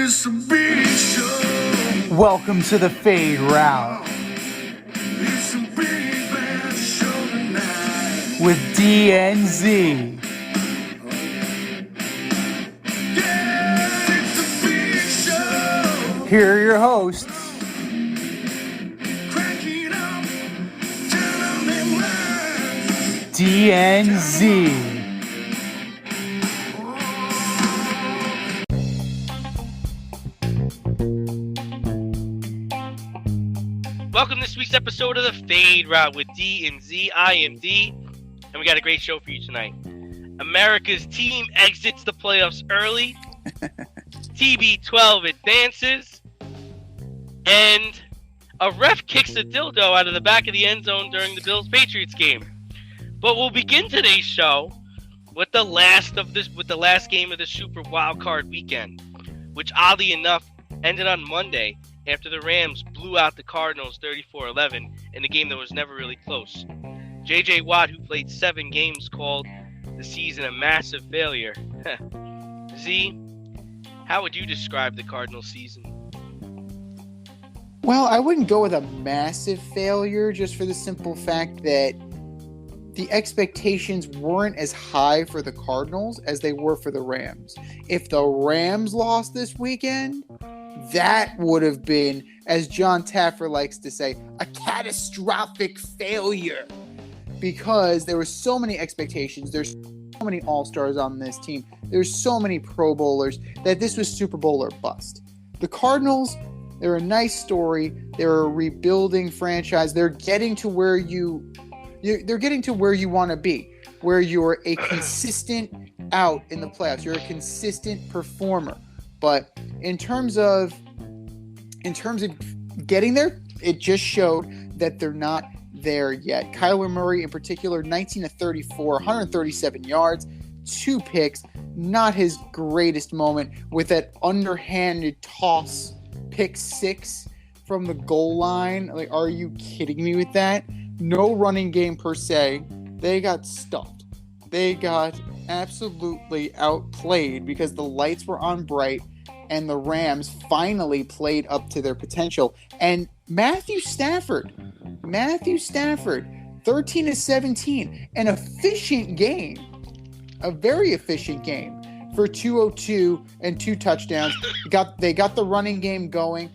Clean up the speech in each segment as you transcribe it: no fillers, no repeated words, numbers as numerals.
it's a big show. Welcome to the Fade Route It's a big bad show tonight. with DNZ. Yeah, it's a big show. Here are your hosts, Cracking up, telling them lies. DNZ. Welcome to this week's episode of the Fade Route with D and Z. I am D, and we got a great show for you tonight. America's team exits the playoffs early. TB12 advances, and a ref kicks a dildo out of the back of the end zone during the Bills-Patriots game. But we'll begin today's show with the last game of the Super Wildcard Weekend, which oddly enough ended on Monday after the Rams blew out the Cardinals 34-11 in a game that was never really close. J.J. Watt, who played 7 games, called the season a massive failure. Z, how would you describe the Cardinals season? Well, I wouldn't go with a massive failure just for the simple fact that the expectations weren't as high for the Cardinals as they were for the Rams. If the Rams lost this weekend, that would have been, as John Taffer likes to say, a catastrophic failure. Because there were so many expectations, there's so many All-Stars on this team, there's so many Pro Bowlers, that this was Super Bowl or bust. The Cardinals, they're a nice story, they're a rebuilding franchise, they're getting to where they're getting to where you want to be, where you're a consistent out in the playoffs, you're a consistent performer. But in terms of getting there, it just showed that they're not there yet. Kyler Murray in particular, 19 of 34, 137 yards, 2 picks, not his greatest moment with that underhanded toss, pick 6 from the goal line. Like, are you kidding me with that? No running game per se. They got stuffed. They got absolutely outplayed because the lights were on bright and the Rams finally played up to their potential. And Matthew Stafford, 13 of 17, an efficient game, a very efficient game for 202 and 2 touchdowns. They got the running game going.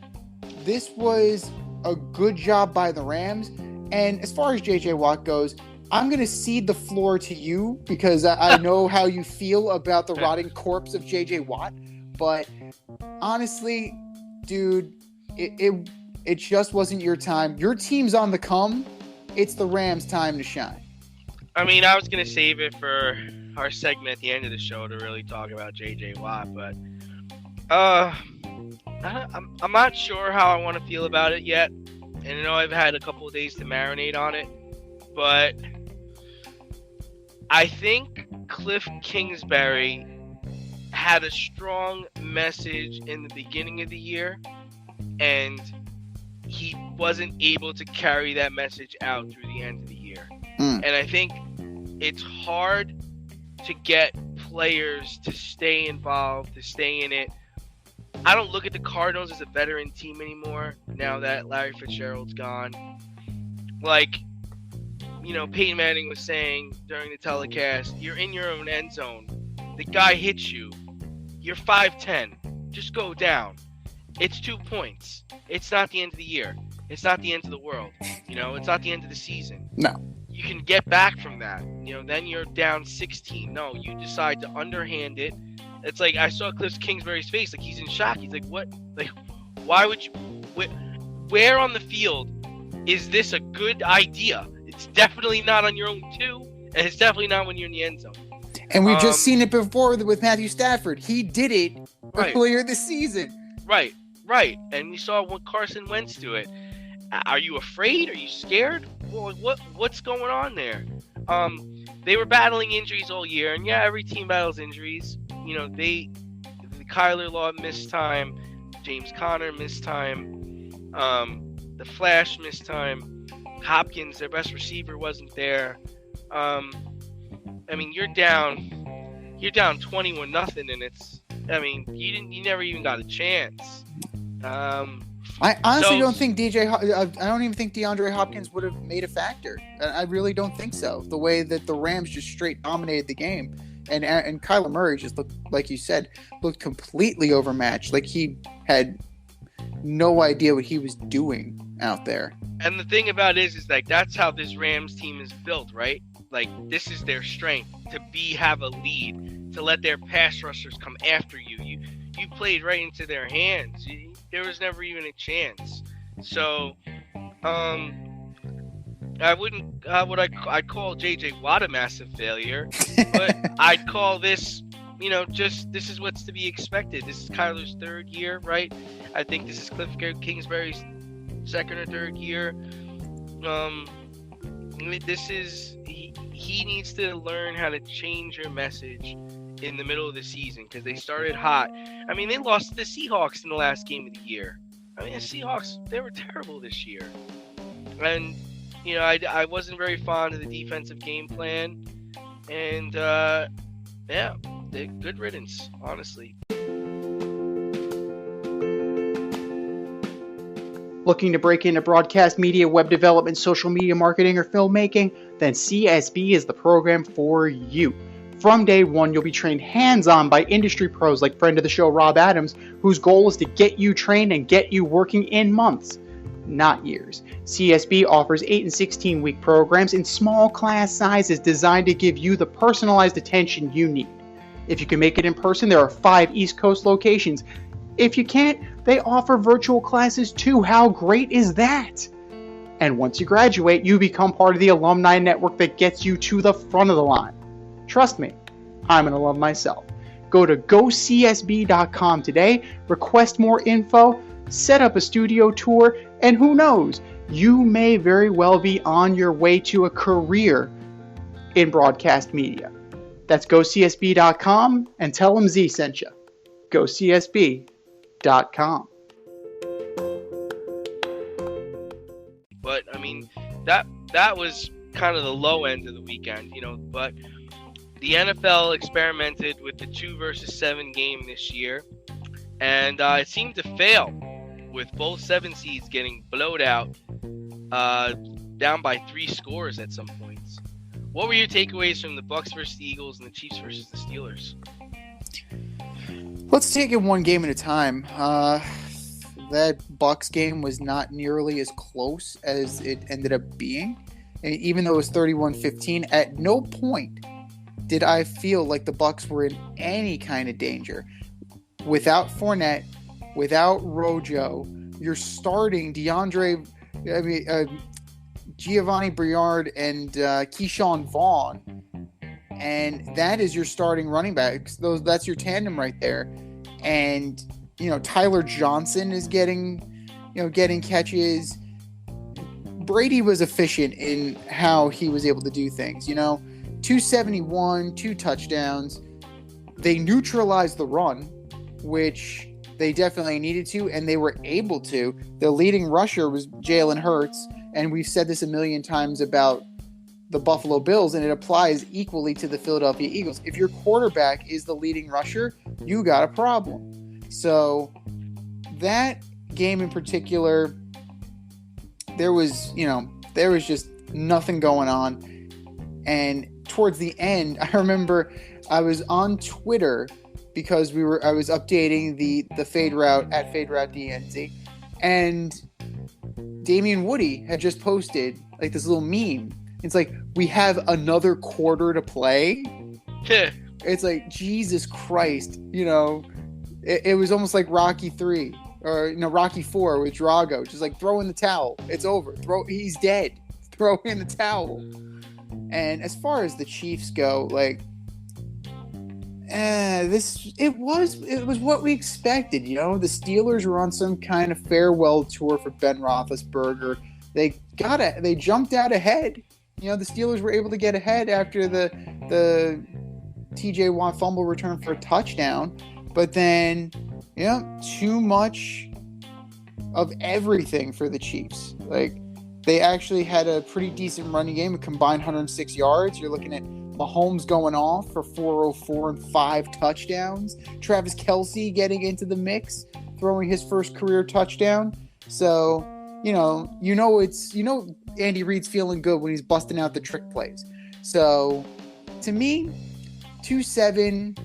This was a good job by the Rams. And as far as J.J. Watt goes, I'm going to cede the floor to you because I know how you feel about the rotting corpse of J.J. Watt. But honestly, dude, it just wasn't your time. Your team's on the come. It's the Rams' time to shine. I mean, I was going to save it for our segment at the end of the show to really talk about J.J. Watt, but I'm not sure how I want to feel about it yet. And I know I've had a couple of days to marinate on it, but I think Cliff Kingsbury had a strong message in the beginning of the year, and he wasn't able to carry that message out through the end of the year. And I think it's hard to get players to stay involved, to stay in it. I don't look at the Cardinals as a veteran team anymore now that Larry Fitzgerald's gone. Like, you know, Peyton Manning was saying during the telecast, you're in your own end zone. The guy hits you. You're 5'10". Just go down. It's 2 points. It's not the end of the year. It's not the end of the world. You know, it's not the end of the season. No. You can get back from that. You know, then you're down 16. No, you decide to underhand it. It's like, I saw Cliff Kingsbury's face. Like, he's in shock. He's like, what? Like, why would you? Where on the field is this a good idea? It's definitely not on your own 2, and it's definitely not when you're in the end zone. And we've just seen it before with Matthew Stafford. He did it earlier this season. Right. And you saw what Carson Wentz do it. Are you afraid? Are you scared? Well, what's going on there? They were battling injuries all year, and yeah, every team battles injuries. You know, the Kyler Law missed time, James Conner missed time, the Flash missed time, Hopkins, their best receiver, wasn't there. I mean, you're down 21-0, and I mean, you never even got a chance. I honestly So- don't think I don't even think DeAndre Hopkins would have made a factor. I really don't think so. The way that the Rams just straight dominated the game, and Kyler Murray just looked, like you said, looked completely overmatched. Like he had no idea what he was doing out there. And the thing about it is like that's how this Rams team is built, right? Like this is their strength to have a lead, to let their pass rushers come after you. You played right into their hands. There was never even a chance. So, I wouldn't. I'd call JJ Watt a massive failure, but I'd call this, just this is what's to be expected. This is Kyler's third year, right? I think this is Cliff Kingsbury's second or third year. This is he needs to learn how to change your message in the middle of the season because they started hot. I mean, they lost to the Seahawks in the last game of the year. I mean, the Seahawks, they were terrible this year. And, I wasn't very fond of the defensive game plan. And, they're good riddance, honestly. Looking to break into broadcast media, web development, social media marketing, or filmmaking? Then CSB is the program for you. From day one, you'll be trained hands-on by industry pros like friend of the show Rob Adams, whose goal is to get you trained and get you working in months, not years. CSB offers 8 and 16-week programs in small class sizes designed to give you the personalized attention you need. If you can make it in person, there are 5 East Coast locations. If you can't, they offer virtual classes too. How great is that? And once you graduate, you become part of the alumni network that gets you to the front of the line. Trust me, I'm an alum myself. Go to gocsb.com today, request more info, set up a studio tour, and who knows, you may very well be on your way to a career in broadcast media. That's gocsb.com and tell them Z sent you. gocsb.com. But, I mean, that was kind of the low end of the weekend, but the NFL experimented with the 2 versus 7 game this year, and it seemed to fail with both 7 seeds getting blowed out, down by 3 scores at some points. What were your takeaways from the Bucs versus the Eagles and the Chiefs versus the Steelers? Let's take it one game at a time. That Bucs game was not nearly as close as it ended up being. And even though it was 31-15, at no point did I feel like the Bucs were in any kind of danger. Without Fournette, without Rojo, you're starting Giovanni Briard and Keyshawn Vaughn, and that is your starting running backs. That's your tandem right there. And Tyler Johnson is getting catches. Brady was efficient in how he was able to do things. 271, 2 touchdowns. They neutralized the run, which they definitely needed to, and they were able to. The leading rusher was Jalen Hurts, and we've said this a million times about the Buffalo Bills, and it applies equally to the Philadelphia Eagles. If your quarterback is the leading rusher, you got a problem. So that game in particular, there was just nothing going on. And towards the end, I remember I was on Twitter because I was updating the fade route at fade route DNZ, and Damian Woody had just posted like this little meme. It's like, we have another quarter to play. It's like, Jesus Christ, it was almost like Rocky 3 or Rocky 4 with Drago, just like throw in the towel. It's over. He's dead. Throw in the towel. And as far as the Chiefs go, like, it was what we expected. The Steelers were on some kind of farewell tour for Ben Roethlisberger. They jumped out ahead. The Steelers were able to get ahead after the TJ Watt fumble return for a touchdown. But then, too much of everything for the Chiefs. Like, they actually had a pretty decent running game, a combined 106 yards. You're looking at Mahomes going off for 404 and 5 touchdowns. Travis Kelce getting into the mix, throwing his first career touchdown. So, Andy Reid's feeling good when he's busting out the trick plays. So, to me, 2-7,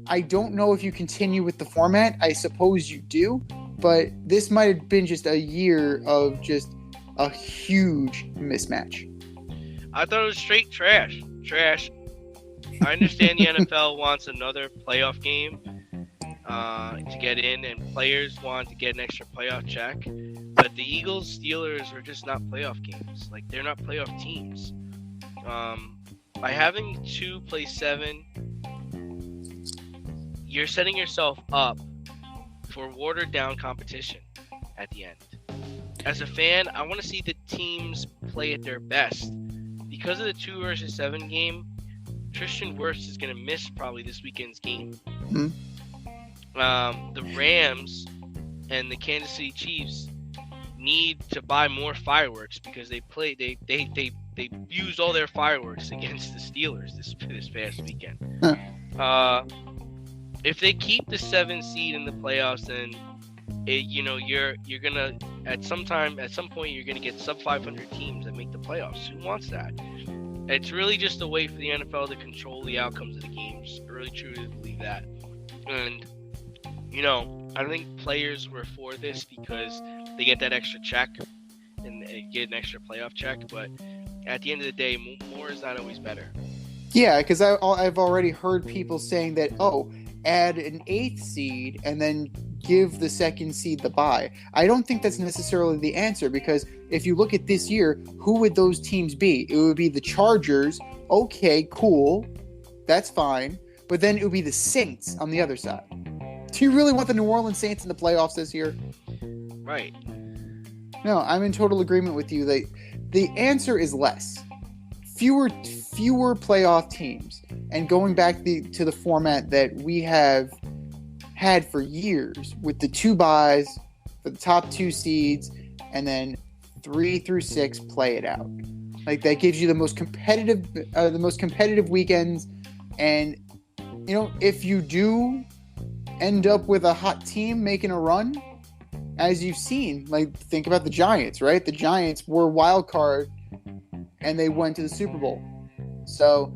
I don't know if you continue with the format. I suppose you do, but this might have been just a year of just a huge mismatch. I thought it was straight trash. Trash. I understand the NFL wants another playoff game to get in, and players want to get an extra playoff check. But the Eagles, Steelers are just not playoff games. Like, they're not playoff teams. By having 2 play 7, you're setting yourself up for watered down competition at the end. As a fan, I want to see the teams play at their best. Because of the 2 versus 7 game, Tristan Wirfs is going to miss probably this weekend's game. Mm-hmm. The Rams and the Kansas City Chiefs need to buy more fireworks because they used all their fireworks against the Steelers this past weekend. If they keep the 7 seed in the playoffs, then you're gonna at some point you're gonna get sub 500 teams that make the playoffs. Who wants that? It's really just a way for the NFL to control the outcomes of the games. I really truly believe that. And I think players were for this because they get that extra check and they get an extra playoff check. But at the end of the day, more is not always better. Yeah, because I've already heard people saying that, add an 8th seed and then give the 2nd seed the bye. I don't think that's necessarily the answer, because if you look at this year, who would those teams be? It would be the Chargers. Okay, cool. That's fine. But then it would be the Saints on the other side. Do you really want the New Orleans Saints in the playoffs this year? Right. No, I'm in total agreement with you. The answer is less. Fewer playoff teams. And going back to the format that we have had for years, with the 2 byes for the top 2 seeds, and then 3 through 6 play it out. Like, that gives you the most competitive weekends. And if you do end up with a hot team making a run, as you've seen, like, think about the Giants, right? The Giants were wild card and they went to the Super Bowl. So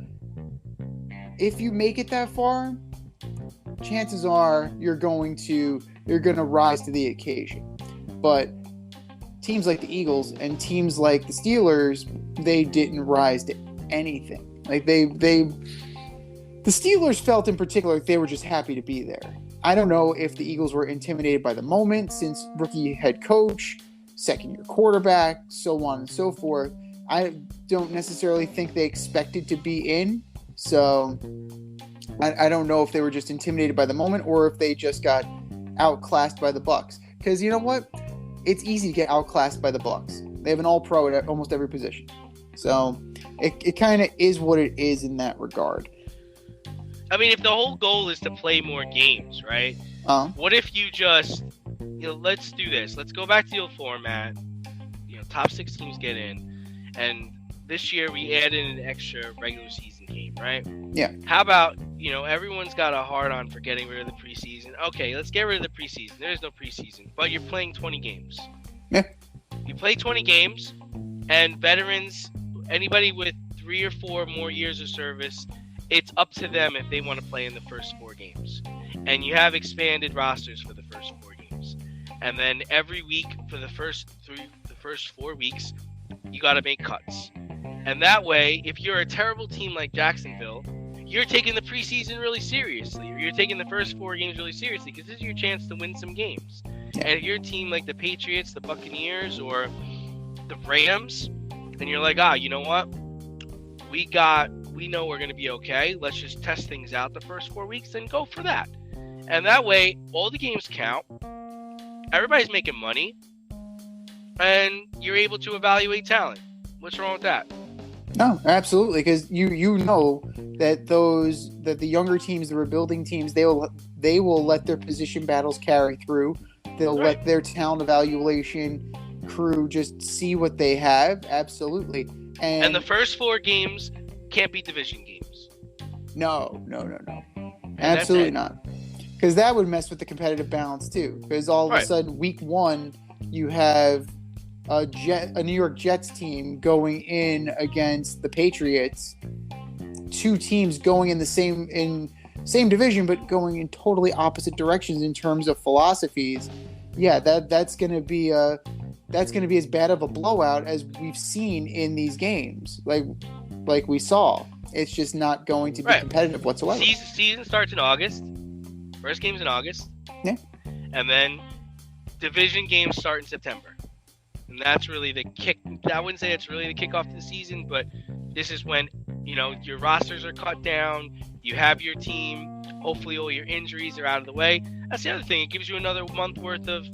if you make it that far, chances are you're going to rise to the occasion. But teams like the Eagles and teams like the Steelers, they didn't rise to anything. Like, the Steelers felt in particular like they were just happy to be there. I don't know if the Eagles were intimidated by the moment, since rookie head coach, second-year quarterback, so on and so forth. I don't necessarily think they expected to be in, so I don't know if they were just intimidated by the moment or if they just got outclassed by the Bucs. Because you know what? It's easy to get outclassed by the Bucs. They have an all-pro at almost every position. So it kind of is what it is in that regard. I mean, if the whole goal is to play more games, right? What if you just, let's do this. Let's go back to the old format. Top 6 teams get in. And this year we added an extra regular season game, right? Yeah. How about, everyone's got a hard-on for getting rid of the preseason. Okay, let's get rid of the preseason. There's no preseason. But you're playing 20 games. Yeah. You play 20 games, and veterans, anybody with 3 or 4 more years of service, it's up to them if they want to play in the first 4 games. And you have expanded rosters for the first 4 games. And then every week for the first 4 weeks, you got to make cuts. And that way, if you're a terrible team like Jacksonville, you're taking the preseason really seriously, or you're taking the first 4 games really seriously, because this is your chance to win some games. And if you're a team like the Patriots, the Buccaneers, or the Rams, and you're like, you know what? We know we're going to be okay. Let's just test things out the first 4 weeks and go for that. And that way, all the games count. Everybody's making money. And you're able to evaluate talent. What's wrong with that? No, absolutely, because you know that the younger teams, the rebuilding teams, they will let their position battles carry through. They'll let their talent evaluation crew just see what they have. Absolutely. And the first 4 games can't be division games. No. And Absolutely that's not. Because that would mess with the competitive balance too. Because all of a Right. sudden, week 1, you have a New York Jets team going in against the Patriots. 2 teams going in the same division, but going in totally opposite directions in terms of philosophies. Yeah, that's gonna be as bad of a blowout as we've seen in these games. Like we saw. It's just not going to be Right. competitive whatsoever. Season starts in August. First game's in August. Yeah. And then division games start in September. And that's really the kick. I wouldn't say it's really the kickoff to the season, but this is when, your rosters are cut down. You have your team. Hopefully all your injuries are out of the way. That's the other thing. It gives you another month worth of,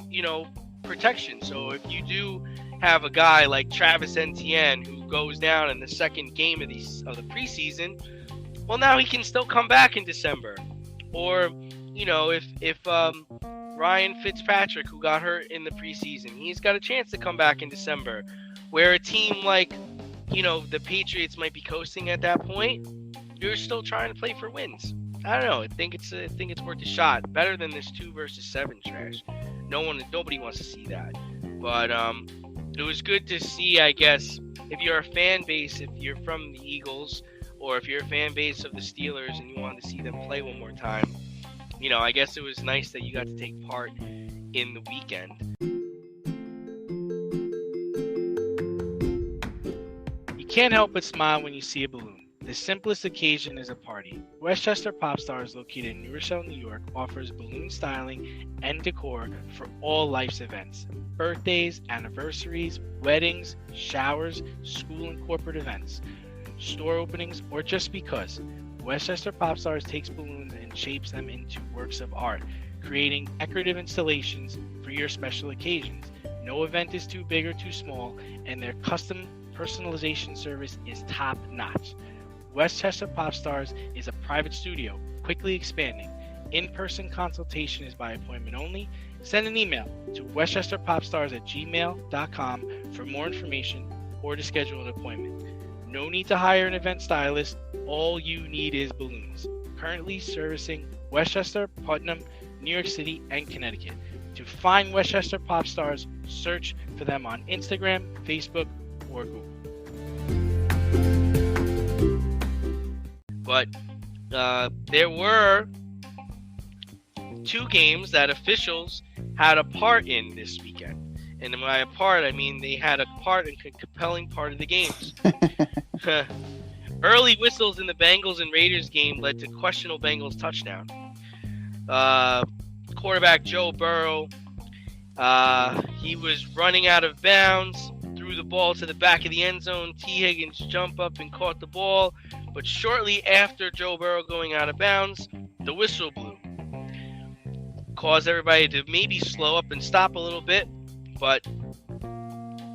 protection. So if you do have a guy like Travis Etienne who goes down in the second game of the preseason, well, now he can still come back in December. Or, if Ryan Fitzpatrick, who got hurt in the preseason, he's got a chance to come back in December. Where a team like, the Patriots might be coasting at that point, you're still trying to play for wins. I don't know. I think it's worth a shot. Better than this 2 versus 7 trash. Nobody wants to see that. But it was good to see, I guess, if you're a fan base, if you're from the Eagles, or if you're a fan base of the Steelers and you wanted to see them play one more time, I guess it was nice that you got to take part in the weekend. You can't help but smile when you see a balloon. The simplest occasion is a party. Westchester Pop Stars, located in New Rochelle, New York, offers balloon styling and decor for all life's events. Birthdays, anniversaries, weddings, showers, school and corporate events, store openings, or just because. Westchester Pop Stars takes balloons and shapes them into works of art, creating decorative installations for your special occasions. No event is too big or too small, and their custom personalization service is top-notch. Westchester Pop Stars is a private studio, quickly expanding. In-person consultation is by appointment only. Send an email to westchesterpopstars@gmail.com for more information or to schedule an appointment. No need to hire an event stylist. All you need is balloons. Currently servicing Westchester, Putnam, New York City, and Connecticut. To find Westchester Pop Stars, search for them on Instagram, Facebook, or Google. But there were 2 games that officials had a part in this weekend. And by a part, I mean they had a part and compelling part of the games. Early whistles in the Bengals and Raiders game led to questionable Bengals touchdown. Quarterback Joe Burrow, he was running out of bounds, threw the ball to the back of the end zone. T. Higgins jumped up and caught the ball. But shortly after Joe Burrow going out of bounds, the whistle blew. Caused everybody to maybe slow up and stop a little bit. But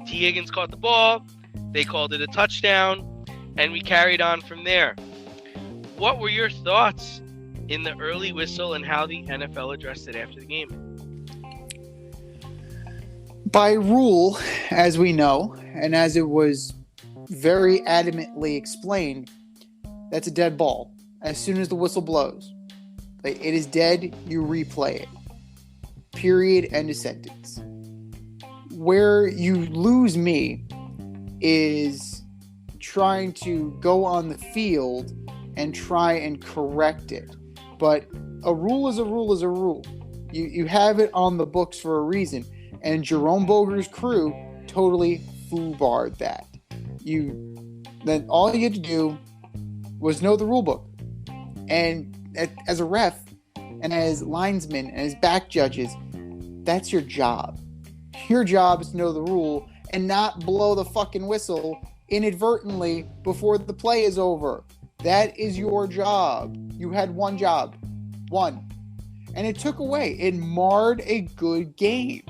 T. Higgins caught the ball. They called it a touchdown. And we carried on from there. What were your thoughts in the early whistle and how the NFL addressed it after the game? By rule, as we know, and as it was very adamantly explained, that's a dead ball. As soon as the whistle blows, it is dead, you replay it. Period, end of sentence. Where you lose me is trying to go on the field and try and correct it. But a rule is a rule is a rule. You have it on the books for a reason. And Jerome Boger's crew totally foobarred that. Then all you had to do was know the rule book. And as a ref and as linesmen and as back judges, that's your job. Your job is to know the rule and not blow the fucking whistle inadvertently before the play is over. That is your job. You had one job. One. And it took away. It marred a good game.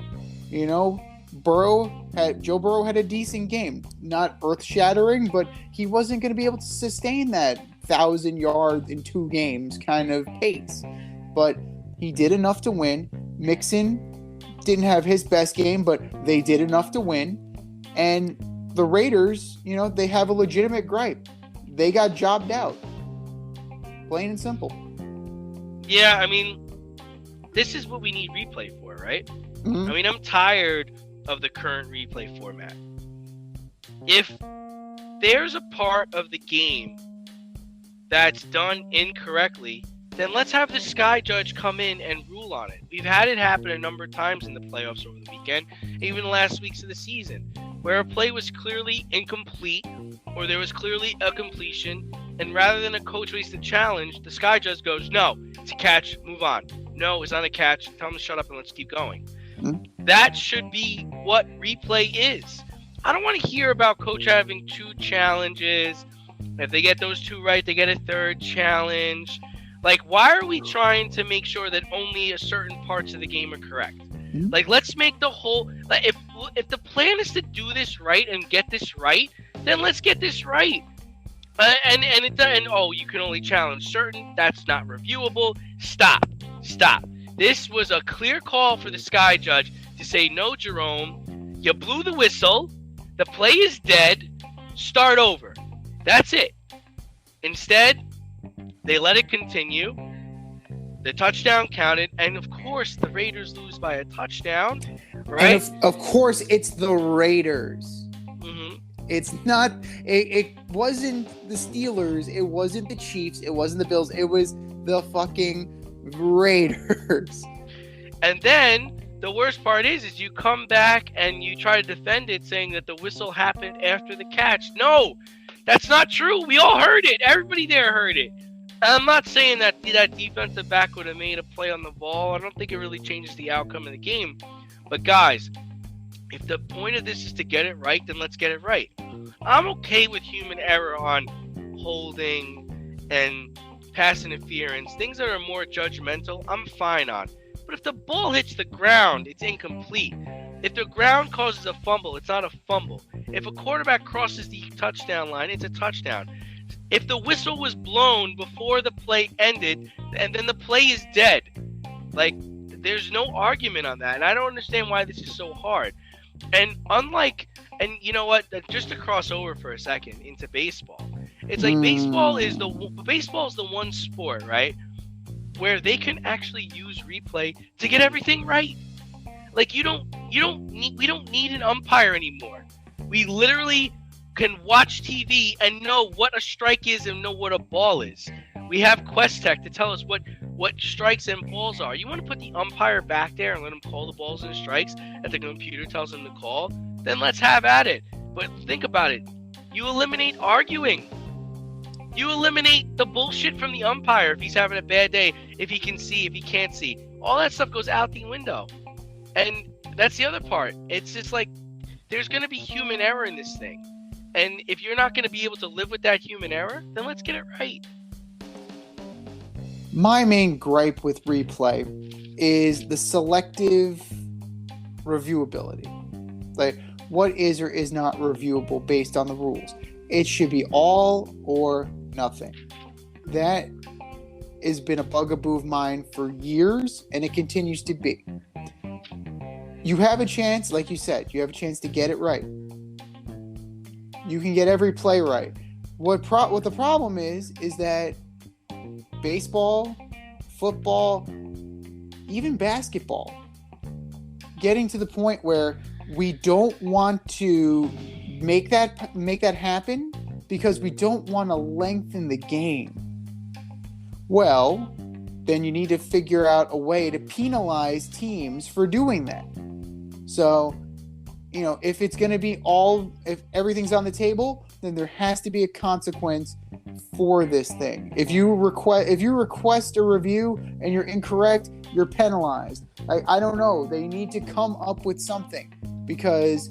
Joe Burrow had a decent game. Not earth-shattering, but he wasn't going to be able to sustain that 1,000 yards in 2 games kind of pace. But he did enough to win. Mixon didn't have his best game, but they did enough to win. And the Raiders, they have a legitimate gripe. they got jobbed out. Plain and simple. Yeah, I mean, this is what we need replay for, right? Mhm. I mean, I'm tired of the current replay format. If there's a part of the game that's done incorrectly, then let's have the sky judge come in and rule on it. We've had it happen a number of times in the playoffs over the weekend, even the last weeks of the season, where a play was clearly incomplete or there was clearly a completion, and rather than a coach waste the challenge, the sky judge goes, no, it's a catch, move on. No, it's not a catch, tell him to shut up and let's keep going. That should be what replay is. I don't want to hear about coach having 2 challenges. If they get those 2 right, they get a 3rd challenge. Like, why are we trying to make sure that only a certain parts of the game are correct? Like, let's make the whole... Like, if the plan is to do this right and get this right, then let's get this right. You can only challenge certain. That's not reviewable. Stop. This was a clear call for the sky judge to say, no, Jerome, you blew the whistle. The play is dead. Start over. That's it. Instead, they let it continue. The touchdown counted, and of course, the Raiders lose by a touchdown, right? And of course, it's the Raiders. Mm-hmm. It's not. It wasn't the Steelers. It wasn't the Chiefs. It wasn't the Bills. It was the fucking Raiders. And then the worst part is you come back and you try to defend it, saying that the whistle happened after the catch. No, that's not true. We all heard it. Everybody there heard it. I'm not saying that defensive back would have made a play on the ball. I don't think it really changes the outcome of the game. But guys, if the point of this is to get it right, then let's get it right. I'm okay with human error on holding and pass interference. Things that are more judgmental, I'm fine on. But if the ball hits the ground, it's incomplete. If the ground causes a fumble, it's not a fumble. If a quarterback crosses the touchdown line, it's a touchdown. If the whistle was blown before the play ended, and then the play is dead, like, there's no argument on that. And I don't understand why this is so hard. And you know what? Just to cross over for a second into baseball, it's like baseball is the one sport, right, where they can actually use replay to get everything right. Like, we don't need an umpire anymore. We literally can watch TV and know what a strike is and know what a ball is. We have Quest Tech to tell us what strikes and balls are. You want to put the umpire back there and let him call the balls and strikes that the computer tells him to call? Then let's have at it. But think about it. You eliminate arguing. You eliminate the bullshit from the umpire if he's having a bad day, if he can see, if he can't see. All that stuff goes out the window. And that's the other part. It's just like, there's going to be human error in this thing. And if you're not going to be able to live with that human error, then let's get it right. My main gripe with replay is the selective reviewability. Like, what is or is not reviewable based on the rules? It should be all or nothing. That has been a bugaboo of mine for years, and it continues to be. You have a chance, like you said, you have a chance to get it right. You can get every play right. What the problem is that baseball, football, even basketball, getting to the point where we don't want to make that happen because we don't want to lengthen the game. Well, then you need to figure out a way to penalize teams for doing that. So, if it's going to be if everything's on the table, then there has to be a consequence for this thing. If you request a review and you're incorrect, you're penalized. I don't know. They need to come up with something, because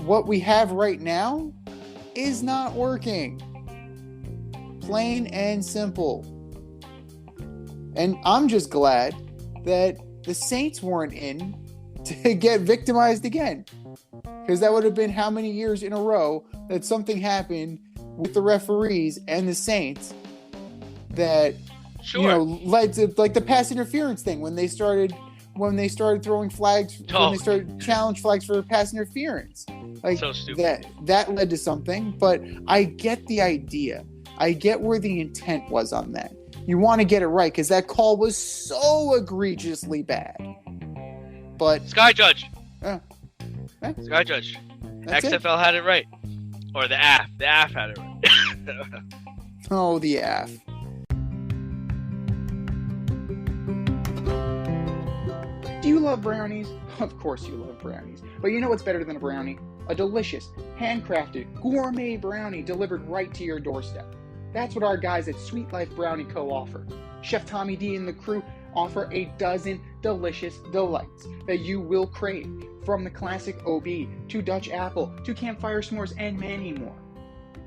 what we have right now is not working. Plain and simple. And I'm just glad that the Saints weren't in to get victimized again. Because that would have been how many years in a row that something happened with the referees and the Saints that, led to, like, the pass interference thing when they started when they started throwing flags, when Oh. they started challenge flags for pass interference. Like So stupid. that led to something, but I get the idea. I get where the intent was on that. You want to get it right because that call was so egregiously bad. But Sky Judge. Eh. Sky Judge. that's it. XFL had it right. Or the AF. The AF had it right. Oh, the AF. Do you love brownies? Of course you love brownies. But you know what's better than a brownie? A delicious, handcrafted, gourmet brownie delivered right to your doorstep. That's what our guys at Sweet Life Brownie Co. offer. Chef Tommy D and the crew offer a dozen delicious delights that you will crave, from the classic OB to Dutch apple to campfire s'mores and many more.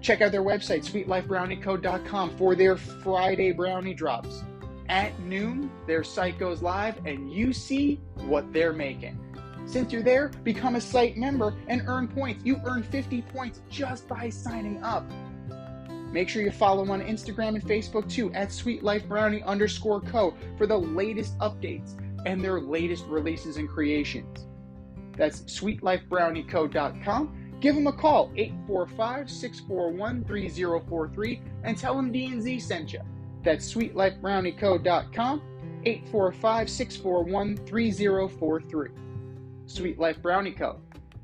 Check out their website, sweetlifebrownieco.com, for their Friday brownie drops. At noon, their site goes live and you see what they're making. Since you're there, become a site member and earn points. You earn 50 points just by signing up. Make sure you follow them on Instagram and Facebook too, at sweetlifebrownie_co, for the latest updates and their latest releases and creations. That's sweetlifebrownieco.com. Give them a call, 845-641-3043, and tell them D&Z sent you. That's sweetlifebrownieco.com, 845-641-3043. Sweet Life Brownie Co.,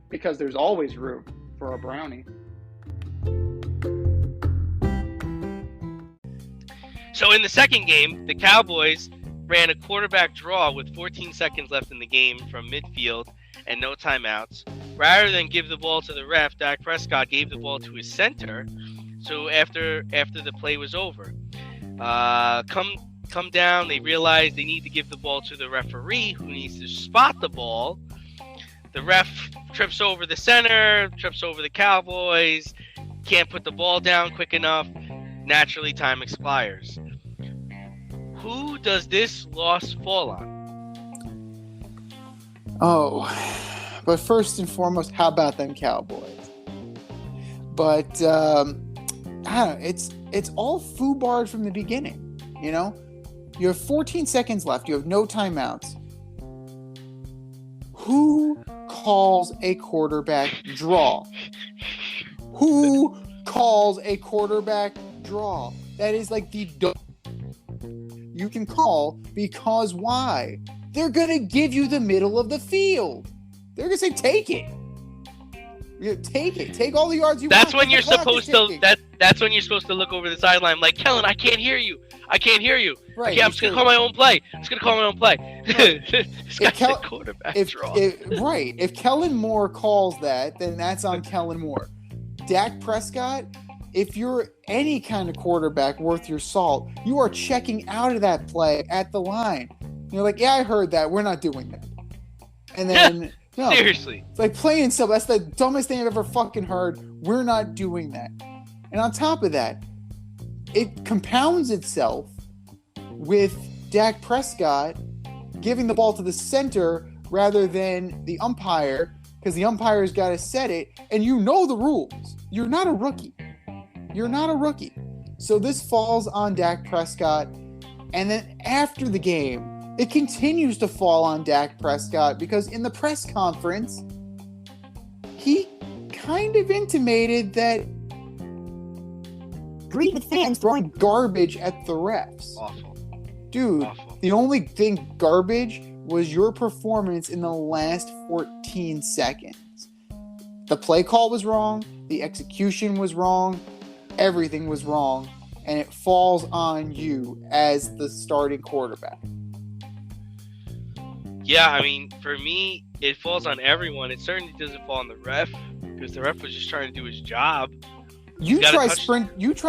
because there's always room for a brownie. So in the second game, the Cowboys ran a quarterback draw with 14 seconds left in the game from midfield and no timeouts. Rather than give the ball to the ref, Dak Prescott gave the ball to his center. So after the play was over, come down, they realize they need to give the ball to the referee, who needs to spot the ball. The ref trips over the center, trips over the Cowboys, can't put the ball down quick enough. Naturally, time expires. Who does this loss fall on? Oh, but first and foremost, how about them Cowboys? But I don't know. It's all foobarred from the beginning. You know, you have 14 seconds left. You have no timeouts. Who calls a quarterback draw? Who calls a quarterback draw? That is like the you can call, because why? They're gonna give you the middle of the field. They're gonna say, take it. Take it. Take all the yards you That's want. when you're supposed to. That's when you're supposed to look over the sideline, like, Kellen, I can't hear you. I can't hear you. Right. Okay, I'm just gonna call my own play. This guy's a quarterback draw. If Kellen Moore calls that, then that's on Kellen Moore. Dak Prescott, if you're any kind of quarterback worth your salt, you are checking out of that play at the line. You're like, yeah, I heard that. We're not doing that. And then, no, Seriously. it's like plain and simple. That's the dumbest thing I've ever fucking heard. We're not doing that. And on top of that, it compounds itself with Dak Prescott giving the ball to the center rather than the umpire, because the umpire's got to set it, and you know the rules. You're not a rookie. So this falls on Dak Prescott, and then after the game, it continues to fall on Dak Prescott, because in the press conference, he kind of intimated that agreed with fans throwing garbage at the refs. Awful. Dude, Awful. the only thing garbage was your performance in the last 14 seconds. The play call was wrong, the execution was wrong, everything was wrong, and it falls on you as the starting quarterback. Yeah, I mean, for me, it falls on everyone. It certainly doesn't fall on the ref, because the ref was just trying to do his job. You try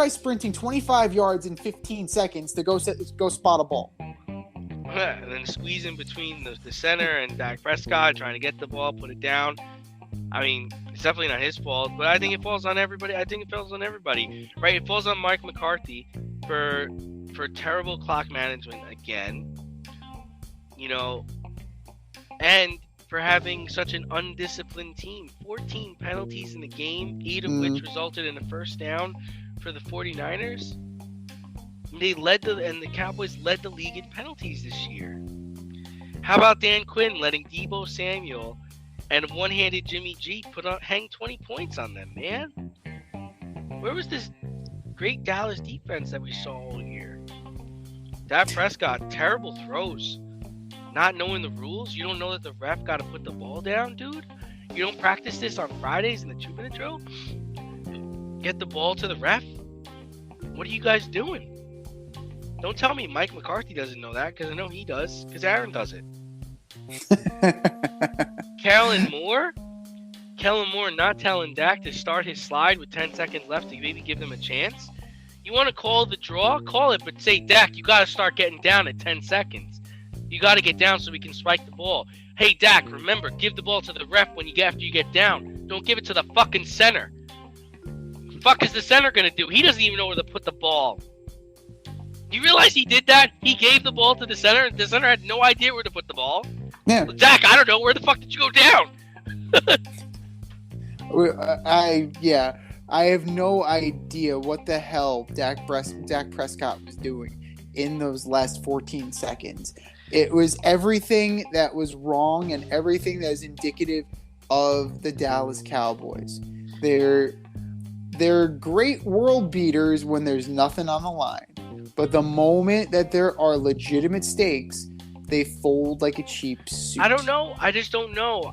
sprinting 25 yards in 15 seconds to go spot a ball. And then squeezing between the center and Dak Prescott, trying to get the ball, put it down. I mean, it's definitely not his fault, but I think it falls on everybody. Right? It falls on Mike McCarthy for terrible clock management again. You know, and for having such an undisciplined team. 14 penalties in the game, 8 of which resulted in a first down for the 49ers. The Cowboys led the league in penalties this year. How about Dan Quinn letting Debo Samuel and one-handed Jimmy G hang 20 points on them, man? Where was this great Dallas defense that we saw all year? Dak Prescott, terrible throws. Not knowing the rules? You don't know that the ref got to put the ball down, dude? You don't practice this on Fridays in the 2-minute drill? Get the ball to the ref? What are you guys doing? Don't tell me Mike McCarthy doesn't know that, because I know he does, because Aaron does it. Kellen Moore not telling Dak to start his slide with 10 seconds left to maybe give them a chance. You want to call the draw? Call it, but say, Dak, you got to start getting down at 10 seconds. You got to get down so we can spike the ball. Hey, Dak, remember, give the ball to the ref after you get down. Don't give it to the fucking center. The fuck is the center going to do? He doesn't even know where to put the ball. You realize he did that? He gave the ball to the center, and the center had no idea where to put the ball. Yeah. Well, Dak, I don't know. Where the fuck did you go down? I have no idea what the hell Dak Prescott was doing in those last 14 seconds. It was everything that was wrong and everything that is indicative of the Dallas Cowboys. They're great world beaters when there's nothing on the line. But the moment that there are legitimate stakes, they fold like a cheap suit. I don't know. I just don't know.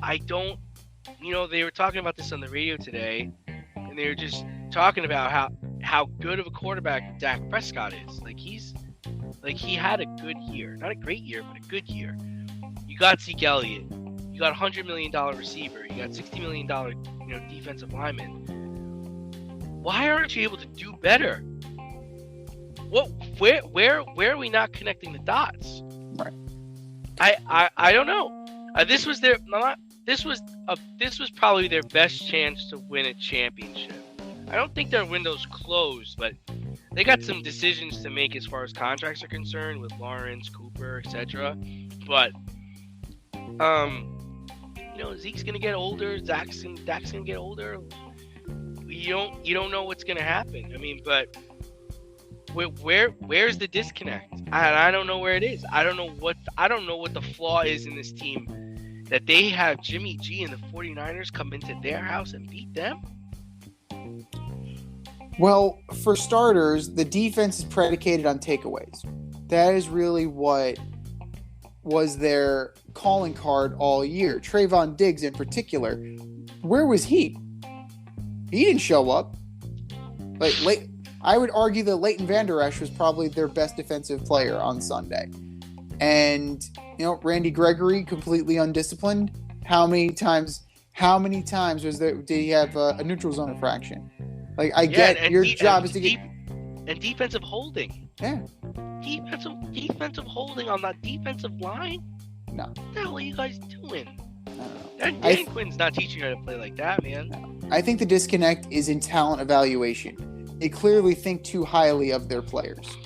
They were talking about this on the radio today, and they were just talking about how good of a quarterback Dak Prescott is. He had a good year. Not a great year, but a good year. You got Zeke Elliott. You got a $100 million receiver. You got $60 million, defensive lineman. Why aren't you able to do better? Where are we not connecting the dots? Right. I don't know. This was probably their best chance to win a championship. I don't think their window's closed, but they got some decisions to make as far as contracts are concerned with Lawrence, Cooper, etc. But Zeke's gonna get older. Dak's gonna get older. You don't know what's gonna happen. I mean, but where's the disconnect? I don't know where it is. I don't know what the flaw is in this team that they have Jimmy G and the 49ers come into their house and beat them. Well, for starters, the defense is predicated on takeaways. That is really what was their calling card all year. Trayvon Diggs in particular. Where was he? He didn't show up. I would argue that Leighton Vander Esch was probably their best defensive player on Sunday. And, Randy Gregory, completely undisciplined. How many times did he have a neutral zone infraction? Your job is to get... And defensive holding. Yeah. Defensive holding on that defensive line? No. What the hell are you guys doing? I don't know. Dan Quinn's not teaching you how to play like that, man. No. I think the disconnect is in talent evaluation. They clearly think too highly of their players.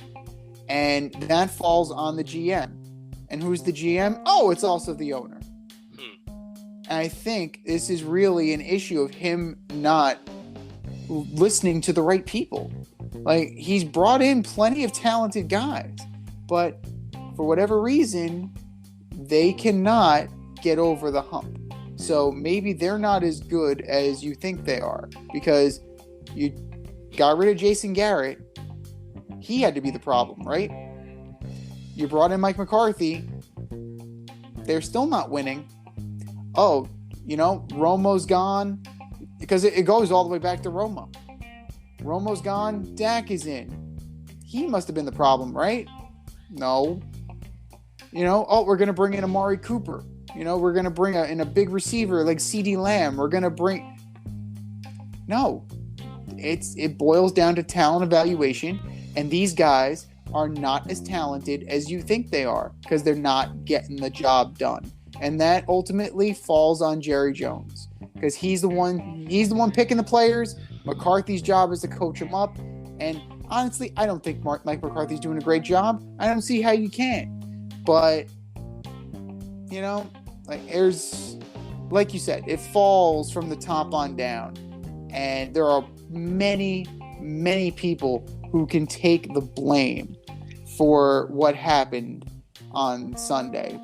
And that falls on the GM. And who's the GM? Oh, it's also the owner. And I think this is really an issue of him not listening to the right people. He's brought in plenty of talented guys, but for whatever reason, they cannot get over the hump. So maybe they're not as good as you think they are, because you got rid of Jason Garrett. He had to be the problem, right? You brought in Mike McCarthy. They're still not winning. Oh, Romo's gone, because it goes all the way back to Romo. Romo's gone. Dak is in. He must have been the problem, right? No. We're going to bring in Amari Cooper. We're going to bring in a big receiver like CeeDee Lamb. We're going to bring... No. It boils down to talent evaluation, and these guys are not as talented as you think they are, because they're not getting the job done. And that ultimately falls on Jerry Jones, because he's the one picking the players. McCarthy's job is to coach them up. And honestly, I don't think Mike McCarthy's doing a great job. I don't see how you can. But, there's, like you said, it falls from the top on down. And there are many, many people who can take the blame for what happened on Sunday.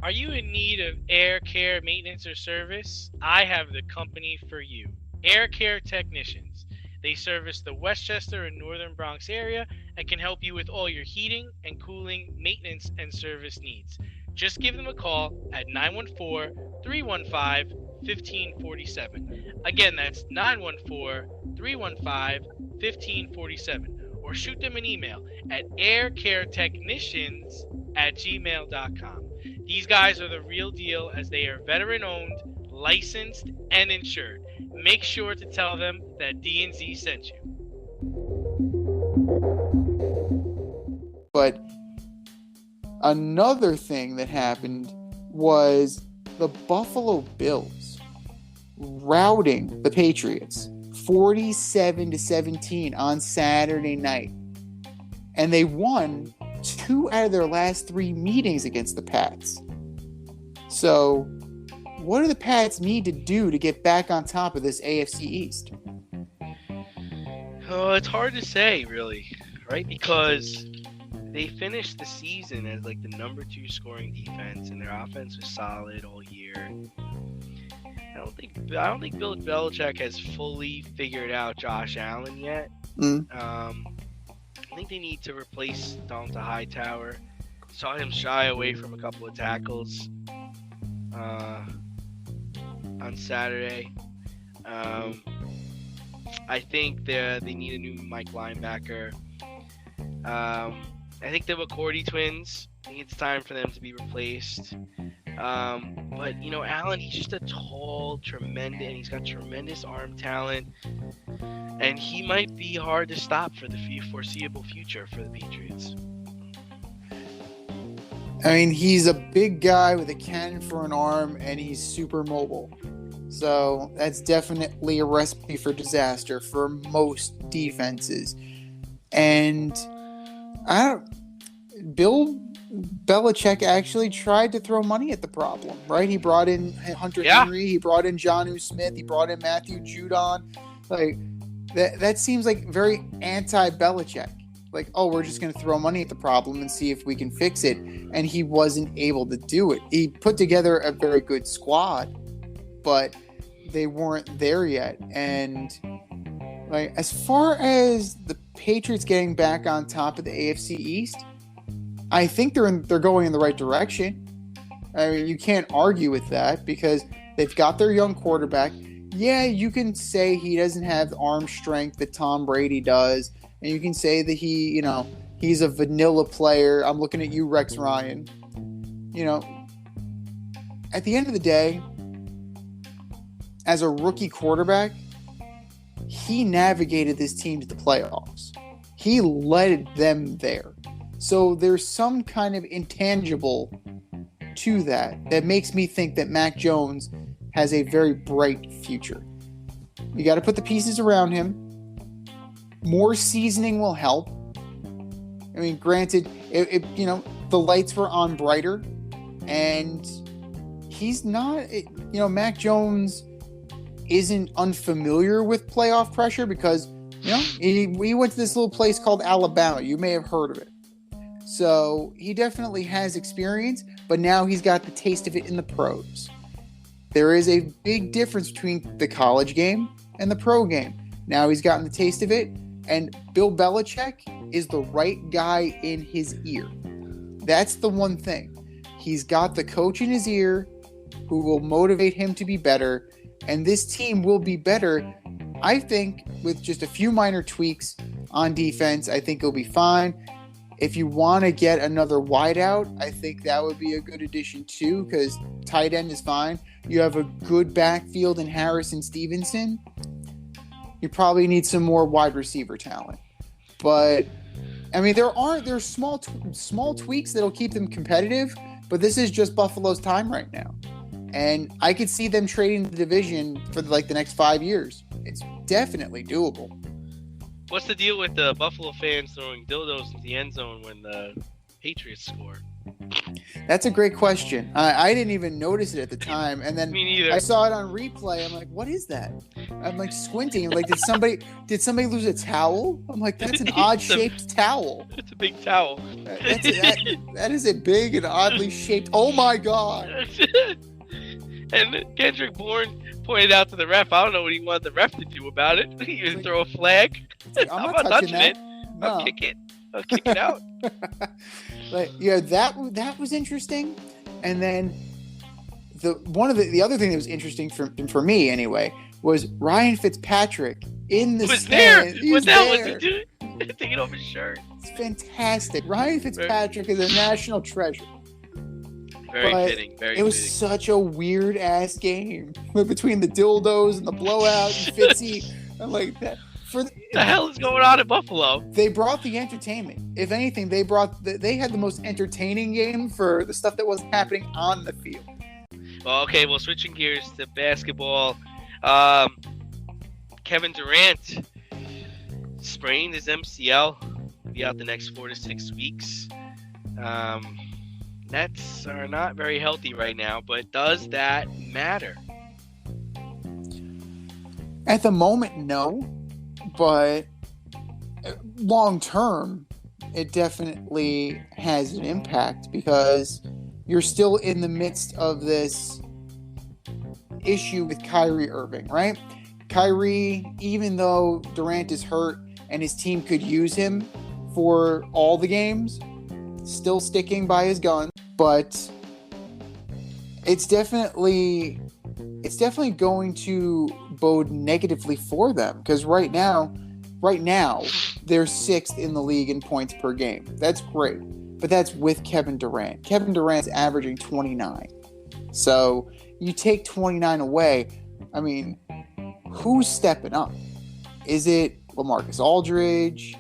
Are you in need of air care, maintenance, or service? I have the company for you. Air Care Technicians. They service the Westchester and Northern Bronx area and can help you with all your heating and cooling, maintenance, and service needs. Just give them a call at 914-315-1547. Again, that's 914-315-1547. Or shoot them an email at aircaretechnicians@gmail.com. These guys are the real deal as they are veteran-owned, licensed, and insured. Make sure to tell them that D&Z sent you. But another thing that happened was the Buffalo Bills routing the Patriots 47-17 on Saturday night. And they won 2 out of their last 3 meetings against the Pats. So, what do the Pats need to do to get back on top of this AFC East? Oh, it's hard to say, really, right? Because they finished the season as like the number 2 scoring defense, and their offense was solid all year. I don't think Bill Belichick has fully figured out Josh Allen yet. I think they need to replace Donta Hightower. Saw him shy away from a couple of tackles on Saturday. I think they need a new Mike linebacker. I think the McCourty twins, I think it's time for them to be replaced. But, you know, Allen, he's just a tall, tremendous, and he's got tremendous arm talent. And he might be hard to stop for the foreseeable future for the Patriots. I mean, he's a big guy with a cannon for an arm, and he's super mobile. So that's definitely a recipe for disaster for most defenses. And Bill Belichick actually tried to throw money at the problem, right? He brought in Hunter Henry, he brought in Jonnu Smith, he brought in Matthew Judon. Like that seems like very anti-Belichick. Like, oh, we're just going to throw money at the problem and see if we can fix it. And he wasn't able to do it. He put together a very good squad, but they weren't there yet. And like, as far as the Patriots getting back on top of the AFC East, I think they're going in the right direction. I mean, you can't argue with that because they've got their young quarterback. Yeah, you can say he doesn't have the arm strength that Tom Brady does. And you can say that he's a vanilla player. I'm looking at you, Rex Ryan. You know, at the end of the day, as a rookie quarterback, he navigated this team to the playoffs. He led them there. So there's some kind of intangible to that makes me think that Mac Jones has a very bright future. You got to put the pieces around him. More seasoning will help. I mean, granted, the lights were on brighter, and he's not. Mac Jones isn't unfamiliar with playoff pressure because he went to this little place called Alabama. You may have heard of it. So he definitely has experience, but now he's got the taste of it in the pros. There is a big difference between the college game and the pro game. Now he's gotten the taste of it. And Bill Belichick is the right guy in his ear. That's the one thing. He's got the coach in his ear who will motivate him to be better. And this team will be better, I think, with just a few minor tweaks on defense. I think it'll be fine. If you want to get another wideout, I think that would be a good addition too, because tight end is fine. You have a good backfield in Harrison Stevenson. You probably need some more wide receiver talent. But, I mean, there's small tweaks that'll keep them competitive, but this is just Buffalo's time right now. And I could see them trading the division for the next 5 years. It's definitely doable. What's the deal with the Buffalo fans throwing dildos into the end zone when the Patriots score? That's a great question. I didn't even notice it at the time, and then Me neither. I saw it on replay. I'm like, what is that? I'm like squinting. I'm like, did somebody lose a towel? I'm like, that's an odd shaped towel. It's a big towel. That is a big and oddly shaped. Oh my god! And Kendrick Bourne pointed out to the ref. I don't know what he wanted the ref to do about it. He would throw a flag. I'm not touching that. it. No. I'll kick it. I'll kick it out. But yeah, that was interesting. And then the other thing that was interesting for me anyway was Ryan Fitzpatrick in the stand. What the hell was he doing? Taking off his shirt. It's fantastic. Ryan Fitzpatrick is a national treasure. Very fitting. It was such a weird ass game between the dildos and the blowout and Fitzy. I'm like that. The hell is going on in Buffalo? They brought the entertainment. If anything, they had the most entertaining game for the stuff that wasn't happening on the field. Well, okay. Well, switching gears to basketball. Kevin Durant sprained his MCL. Be out the next 4 to 6 weeks. Nets are not very healthy right now, but does that matter? At the moment, no. But long term, it definitely has an impact because you're still in the midst of this issue with Kyrie Irving, right? Kyrie, even though Durant is hurt and his team could use him for all the games, still sticking by his gun. But it's definitely going to bode negatively for them because right now they're 6th in the league in points per game. That's great, but that's with Kevin Durant. Kevin Durant's averaging 29. So you take 29 away. I mean, who's stepping up? Is it LaMarcus Aldridge?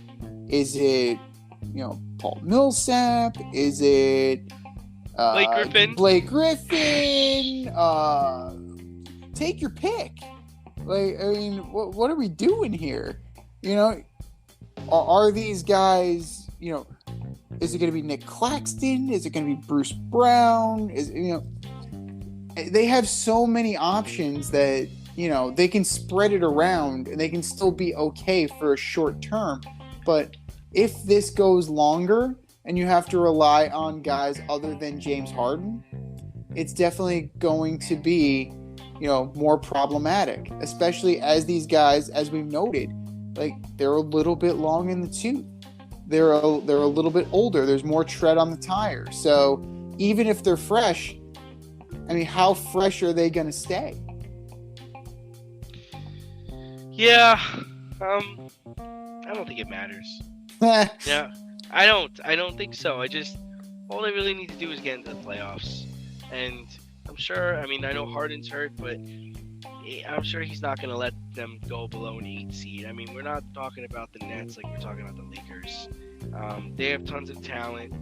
Is it Paul Millsap? Is it Blake Griffin? Take your pick. Like, I mean, what are we doing here? Are these guys? Is it going to be Nick Claxton? Is it going to be Bruce Brown? They have so many options that they can spread it around and they can still be okay for a short term. But if this goes longer and you have to rely on guys other than James Harden, it's definitely going to be, more problematic, especially as these guys, as we've noted, like they're a little bit long in the tooth. They're a little bit older. There's more tread on the tire. So even if they're fresh, I mean, how fresh are they going to stay? Yeah, I don't think it matters. Yeah, I don't think so. All they really need to do is get into the playoffs. And I'm sure, I know Harden's hurt, but I'm sure he's not going to let them go below an 8 seed. I mean, we're not talking about the Nets like we're talking about the Lakers. They have tons of talent.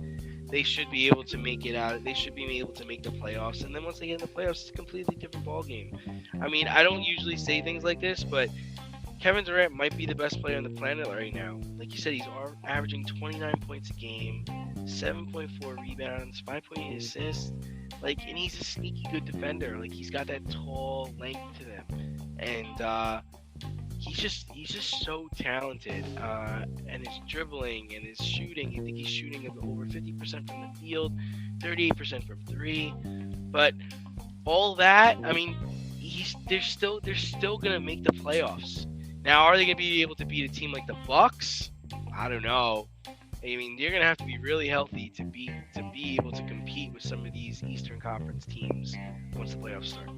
They should be able to make it out. They should be able to make the playoffs. And then once they get in the playoffs, it's a completely different ballgame. I mean, I don't usually say things like this, but Kevin Durant might be the best player on the planet right now. Like you said, he's averaging 29 points a game, 7.4 rebounds, 5.8 assists. And he's a sneaky good defender. He's got that tall length to him, and he's just so talented. And his dribbling and his shooting, I think he's shooting over 50% from the field, 38% from 3. But all that, I mean, they're still gonna make the playoffs. Now, are they gonna be able to beat a team like the Bucks? I don't know. I mean, you're gonna have to be really healthy to be able to compete with some of these Eastern Conference teams once the playoffs start.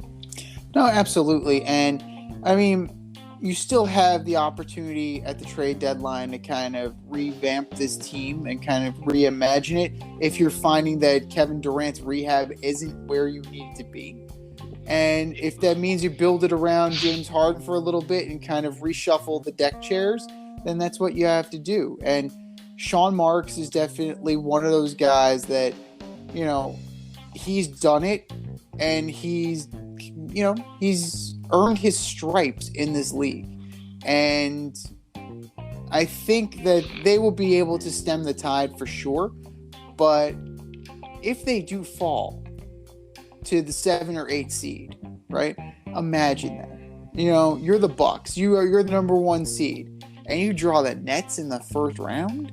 No, absolutely, and I mean, you still have the opportunity at the trade deadline to kind of revamp this team and kind of reimagine it. If you're finding that Kevin Durant's rehab isn't where you need it to be, and if that means you build it around James Harden for a little bit and kind of reshuffle the deck chairs, then that's what you have to do. And Sean Marks is definitely one of those guys that, he's done it and he's earned his stripes in this league. And I think that they will be able to stem the tide for sure. But if they do fall to the 7 or 8 seed, right? Imagine that. you're the Bucks. You're the number 1 seed, and you draw the Nets in the first round.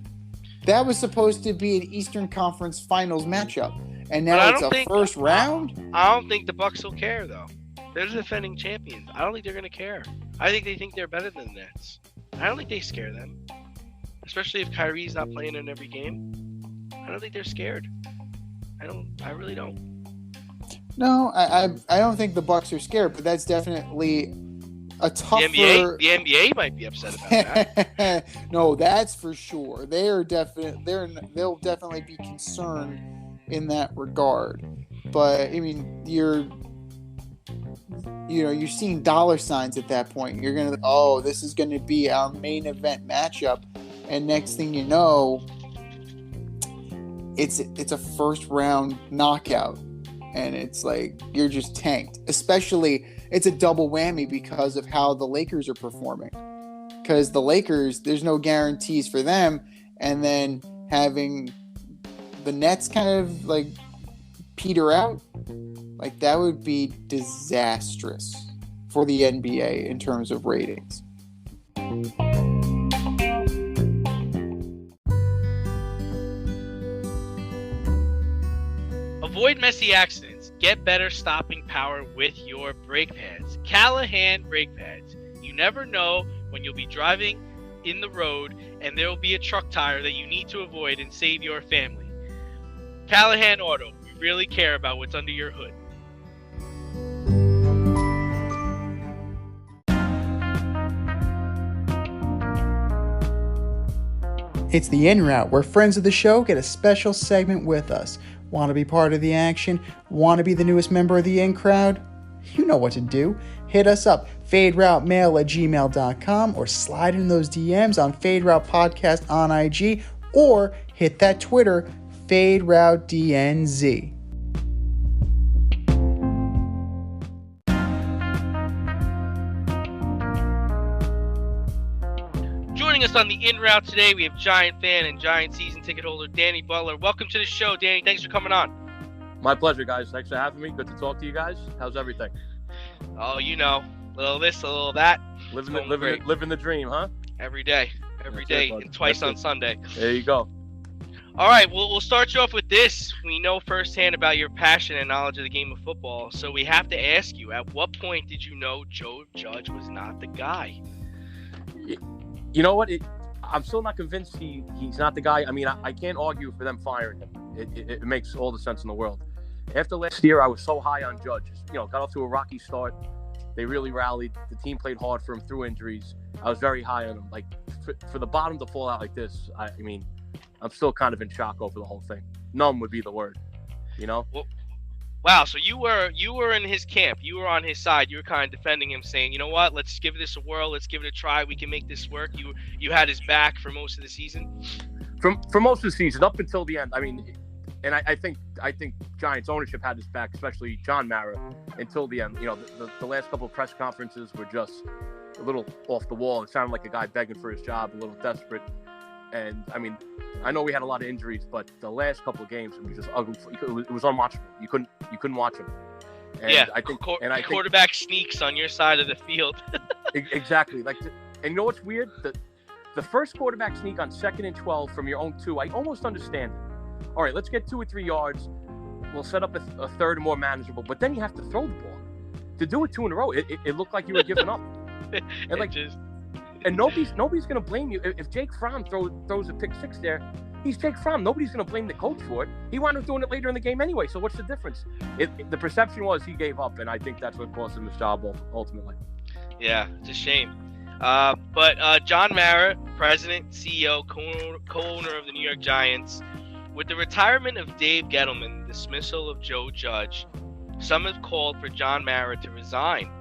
That was supposed to be an Eastern Conference Finals matchup, and now it's a first round. I don't think the Bucks will care though. They're the defending champions. I don't think they're gonna care. I think they think they're better than the Nets. I don't think they scare them, especially if Kyrie's not playing in every game. I don't think they're scared. I really don't. No, I don't think the Bucks are scared, but that's definitely a tougher. The NBA might be upset about that. No, that's for sure. They'll definitely be concerned in that regard. But I mean, you're seeing dollar signs at that point. You're gonna, this is gonna be our main event matchup, and next thing you know, it's a first round knockout, and it's like you're just tanked. Especially, it's a double whammy because of how the Lakers are performing. Because the Lakers, there's no guarantees for them, and then having the Nets kind of like peter out, like that would be disastrous for the NBA in terms of ratings. Avoid messy accidents. Get better stopping power with your brake pads. Callahan brake pads. You never know when you'll be driving in the road and there will be a truck tire that you need to avoid and save your family. Callahan Auto. We really care about what's under your hood. It's the In Route, where friends of the show get a special segment with us. Want to be part of the action? Want to be the newest member of the In Crowd? You know what to do. Hit us up, faderoutemail@gmail.com, or slide in those DMs on Fade Route Podcast on IG, or hit that Twitter, FadeRouteDNZ. Joining us on the In Route today, we have Giant fan and Giant season ticket holder Danny Butler. Welcome to the show, Danny. Thanks for coming on. My pleasure, guys. Thanks for having me. Good to talk to you guys. How's everything? Oh, a little this, a little that. Living the dream, huh? Every day, and twice on Sunday. There you go. All right, we'll start you off with this. We know firsthand about your passion and knowledge of the game of football, so we have to ask you, at what point did you know Joe Judge was not the guy? You know what? I'm still not convinced he's not the guy. I mean, I can't argue for them firing him. It makes all the sense in the world. After last year, I was so high on Judge. Got off to a rocky start. They really rallied. The team played hard for him through injuries. I was very high on him. Like, for the bottom to fall out like this, I mean, I'm still kind of in shock over the whole thing. Numb would be the word, Well, wow, so you were in his camp. You were on his side. You were kind of defending him, saying, you know what, let's give this a whirl. Let's give it a try. We can make this work. You had his back for most of the season? For most of the season, up until the end. I mean, and I think Giants ownership had his back, especially John Mara, until the end. The last couple of press conferences were just a little off the wall. It sounded like a guy begging for his job, a little desperate. And I mean, I know we had a lot of injuries, but the last couple of games it was just ugly. It was unwatchable. You couldn't watch him. And yeah, I think quarterback sneaks on your side of the field. Exactly. And you know what's weird? The first quarterback sneak on 2nd and 12 from your own 2, I almost understand it. All right, let's get 2 or 3 yards. We'll set up a third and more manageable. But then you have to throw the ball. To do it 2 in a row, it looked like you were giving up. And nobody's going to blame you. If Jake Fromm throws a pick 6 there, he's Jake Fromm. Nobody's going to blame the coach for it. He wound up doing it later in the game anyway. So what's the difference? The perception was he gave up, and I think that's what cost him his job ultimately. Yeah, it's a shame. But John Mara, president, CEO, co-owner of the New York Giants, with the retirement of Dave Gettleman, the dismissal of Joe Judge, some have called for John Mara to resign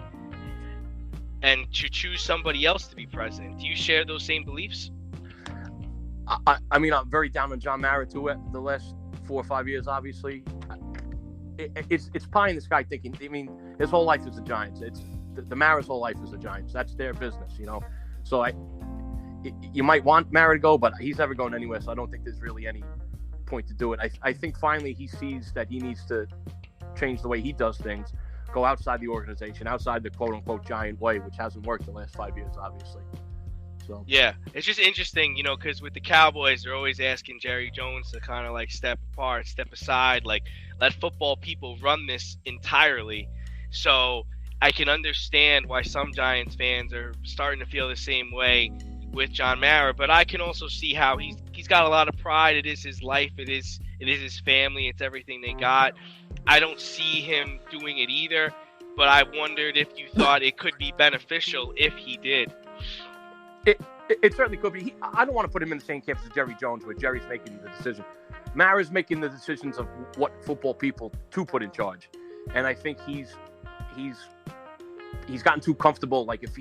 and to choose somebody else to be president. Do you share those same beliefs? I mean, I'm very down on John Mara too. The last 4 or 5 years, obviously, it's pie in the sky thinking. I mean, his whole life is the Giants. It's the Mara's whole life is the Giants. That's their business, So you might want Mara to go, but he's never going anywhere. So I don't think there's really any point to do it. I think finally he sees that he needs to change the way he does things. go outside the organization, outside the quote-unquote giant way, which hasn't worked the last 5 years, obviously. So Yeah, it's just interesting, because with the Cowboys, they're always asking Jerry Jones to kind of like step apart, step aside, like let football people run this entirely. So I can understand why some Giants fans are starting to feel the same way with John Mara, but I can also see how he's got a lot of pride. It is his life. It is his family. It's everything they got. I don't see him doing it either, but I wondered if you thought it could be beneficial if he did. It certainly could be. I don't want to put him in the same camp as Jerry Jones, where Jerry's making the decision. Mara's making the decisions of what football people to put in charge, and I think he's gotten too comfortable. Like if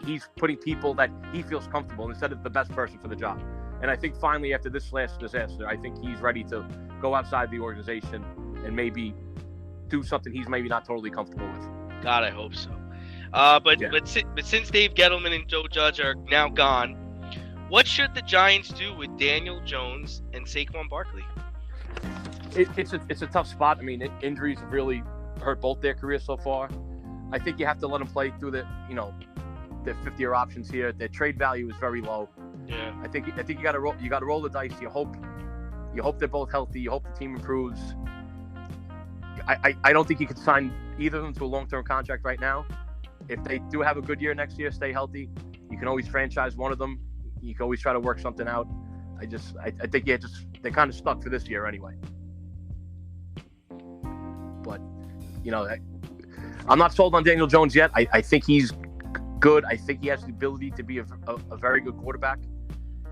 he's putting people that he feels comfortable instead of the best person for the job. And I think finally after this last disaster, I think he's ready to go outside the organization and maybe do something he's maybe not totally comfortable with. God, I hope so. But since Dave Gettleman and Joe Judge are now gone, what should the Giants do with Daniel Jones and Saquon Barkley? It's a tough spot. I mean, injuries have really hurt both their careers so far. I think you have to let them play through their 50-year options here. Their trade value is very low. Yeah. I think you got to roll the dice. You hope they're both healthy. You hope the team improves. I don't think you could sign either of them to a long-term contract right now. If they do have a good year next year, stay healthy, you can always franchise one of them. You can always try to work something out. I think they're kind of stuck for this year anyway. But, I'm not sold on Daniel Jones yet. I think he's good. I think he has the ability to be a very good quarterback.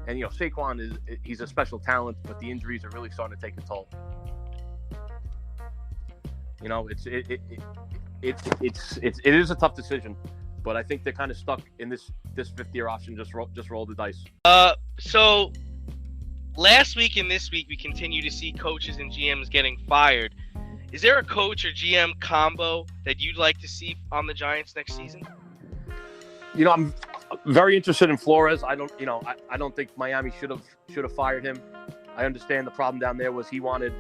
And, Saquon he's a special talent, but the injuries are really starting to take a toll. It is a tough decision, but I think they're kind of stuck in this 50-year option. Just roll the dice. So last week and this week, we continue to see coaches and GMs getting fired. Is there a coach or GM combo that you'd like to see on the Giants next season? I'm very interested in Flores. I don't think Miami should have fired him. I understand the problem down there was he wanted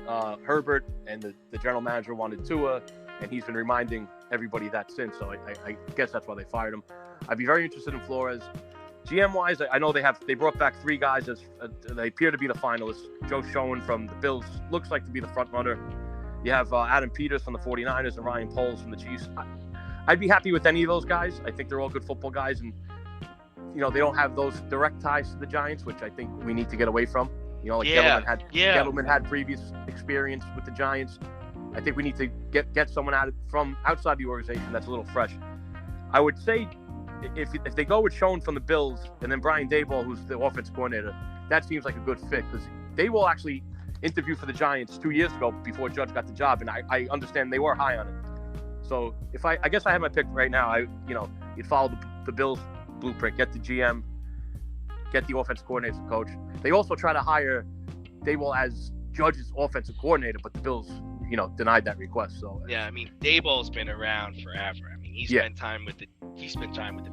Herbert, and the general manager wanted Tua, and he's been reminding everybody that since. So I guess that's why they fired him. I'd be very interested in Flores. GM-wise, I know they brought back 3 guys as they appear to be the finalists. Joe Schoen from the Bills looks like to be the front runner. You have Adam Peters from the 49ers and Ryan Poles from the Chiefs. I'd be happy with any of those guys. I think they're all good football guys, and they don't have those direct ties to the Giants, which I think we need to get away from. Gettleman had previous experience with the Giants. I think we need to get someone from outside the organization that's a little fresh. I would say if they go with Schoen from the Bills and then Brian Daboll, who's the offense coordinator, that seems like a good fit because Daboll actually interviewed for the Giants 2 years ago before Judge got the job, and I understand they were high on him. So if I guess I have my pick right now. You'd follow the Bills blueprint, get the GM, get the offensive coordinator coach. They also try to hire Daboll as Judge's offensive coordinator, but the Bills, denied that request. So yeah, I mean, Daboll's been around forever. I mean, he spent time with the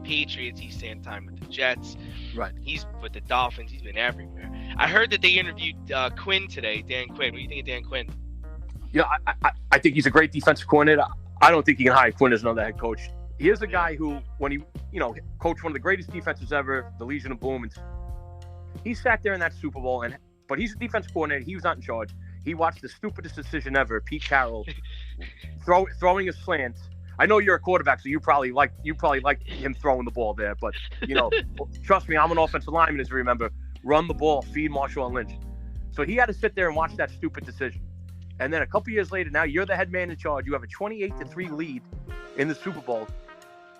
Patriots. He spent time with the Jets. Right. He's with the Dolphins. He's been everywhere. I heard that they interviewed Quinn today. Dan Quinn. What do you think of Dan Quinn? I think he's a great defensive coordinator. I don't think he can hire Quinn as another head coach. Here's a guy who, when he, coached one of the greatest defenses ever, the Legion of Boom, and he sat there in that Super Bowl, but he's a defensive coordinator. He was not in charge. He watched the stupidest decision ever, Pete Carroll, throwing a slant. I know you're a quarterback, so you probably like him throwing the ball there, but trust me, I'm an offensive lineman, as you remember. Run the ball, feed Marshawn Lynch. So he had to sit there and watch that stupid decision. And then a couple years later, now you're the head man in charge. You have a 28-3 lead in the Super Bowl,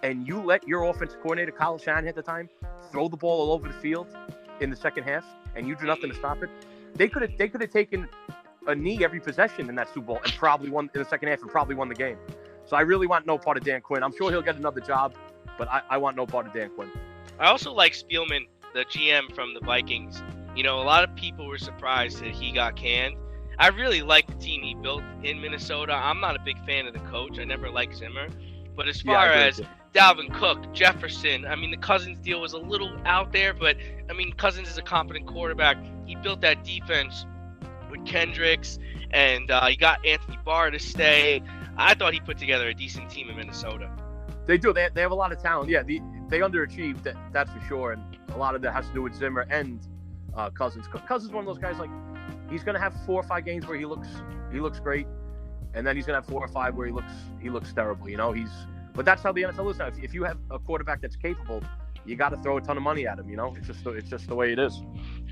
and you let your offensive coordinator, Kyle Shanahan at the time, throw the ball all over the field in the second half, and you do nothing to stop it. They could have taken a knee every possession in that Super Bowl and probably won in the second half and probably won the game. So I really want no part of Dan Quinn. I'm sure he'll get another job, but I want no part of Dan Quinn. I also like Spielman, the GM from the Vikings. A lot of people were surprised that he got canned. I really like the team he built in Minnesota. I'm not a big fan of the coach. I never liked Zimmer. But as far as Dalvin Cook, Jefferson, I mean, the Cousins deal was a little out there, but, I mean, Cousins is a competent quarterback. He built that defense with Kendricks, and he got Anthony Barr to stay. I thought he put together a decent team in Minnesota. They do. They have a lot of talent. Yeah, they underachieved. That's for sure. And a lot of that has to do with Zimmer and Cousins. Cousins is one of those guys, like, he's going to have 4 or 5 games where he looks great, and then he's going to have 4 or 5 where he looks terrible. You know, but that's how the NFL is now. If you have a quarterback that's capable, you got to throw a ton of money at him. You know, it's just the way it is.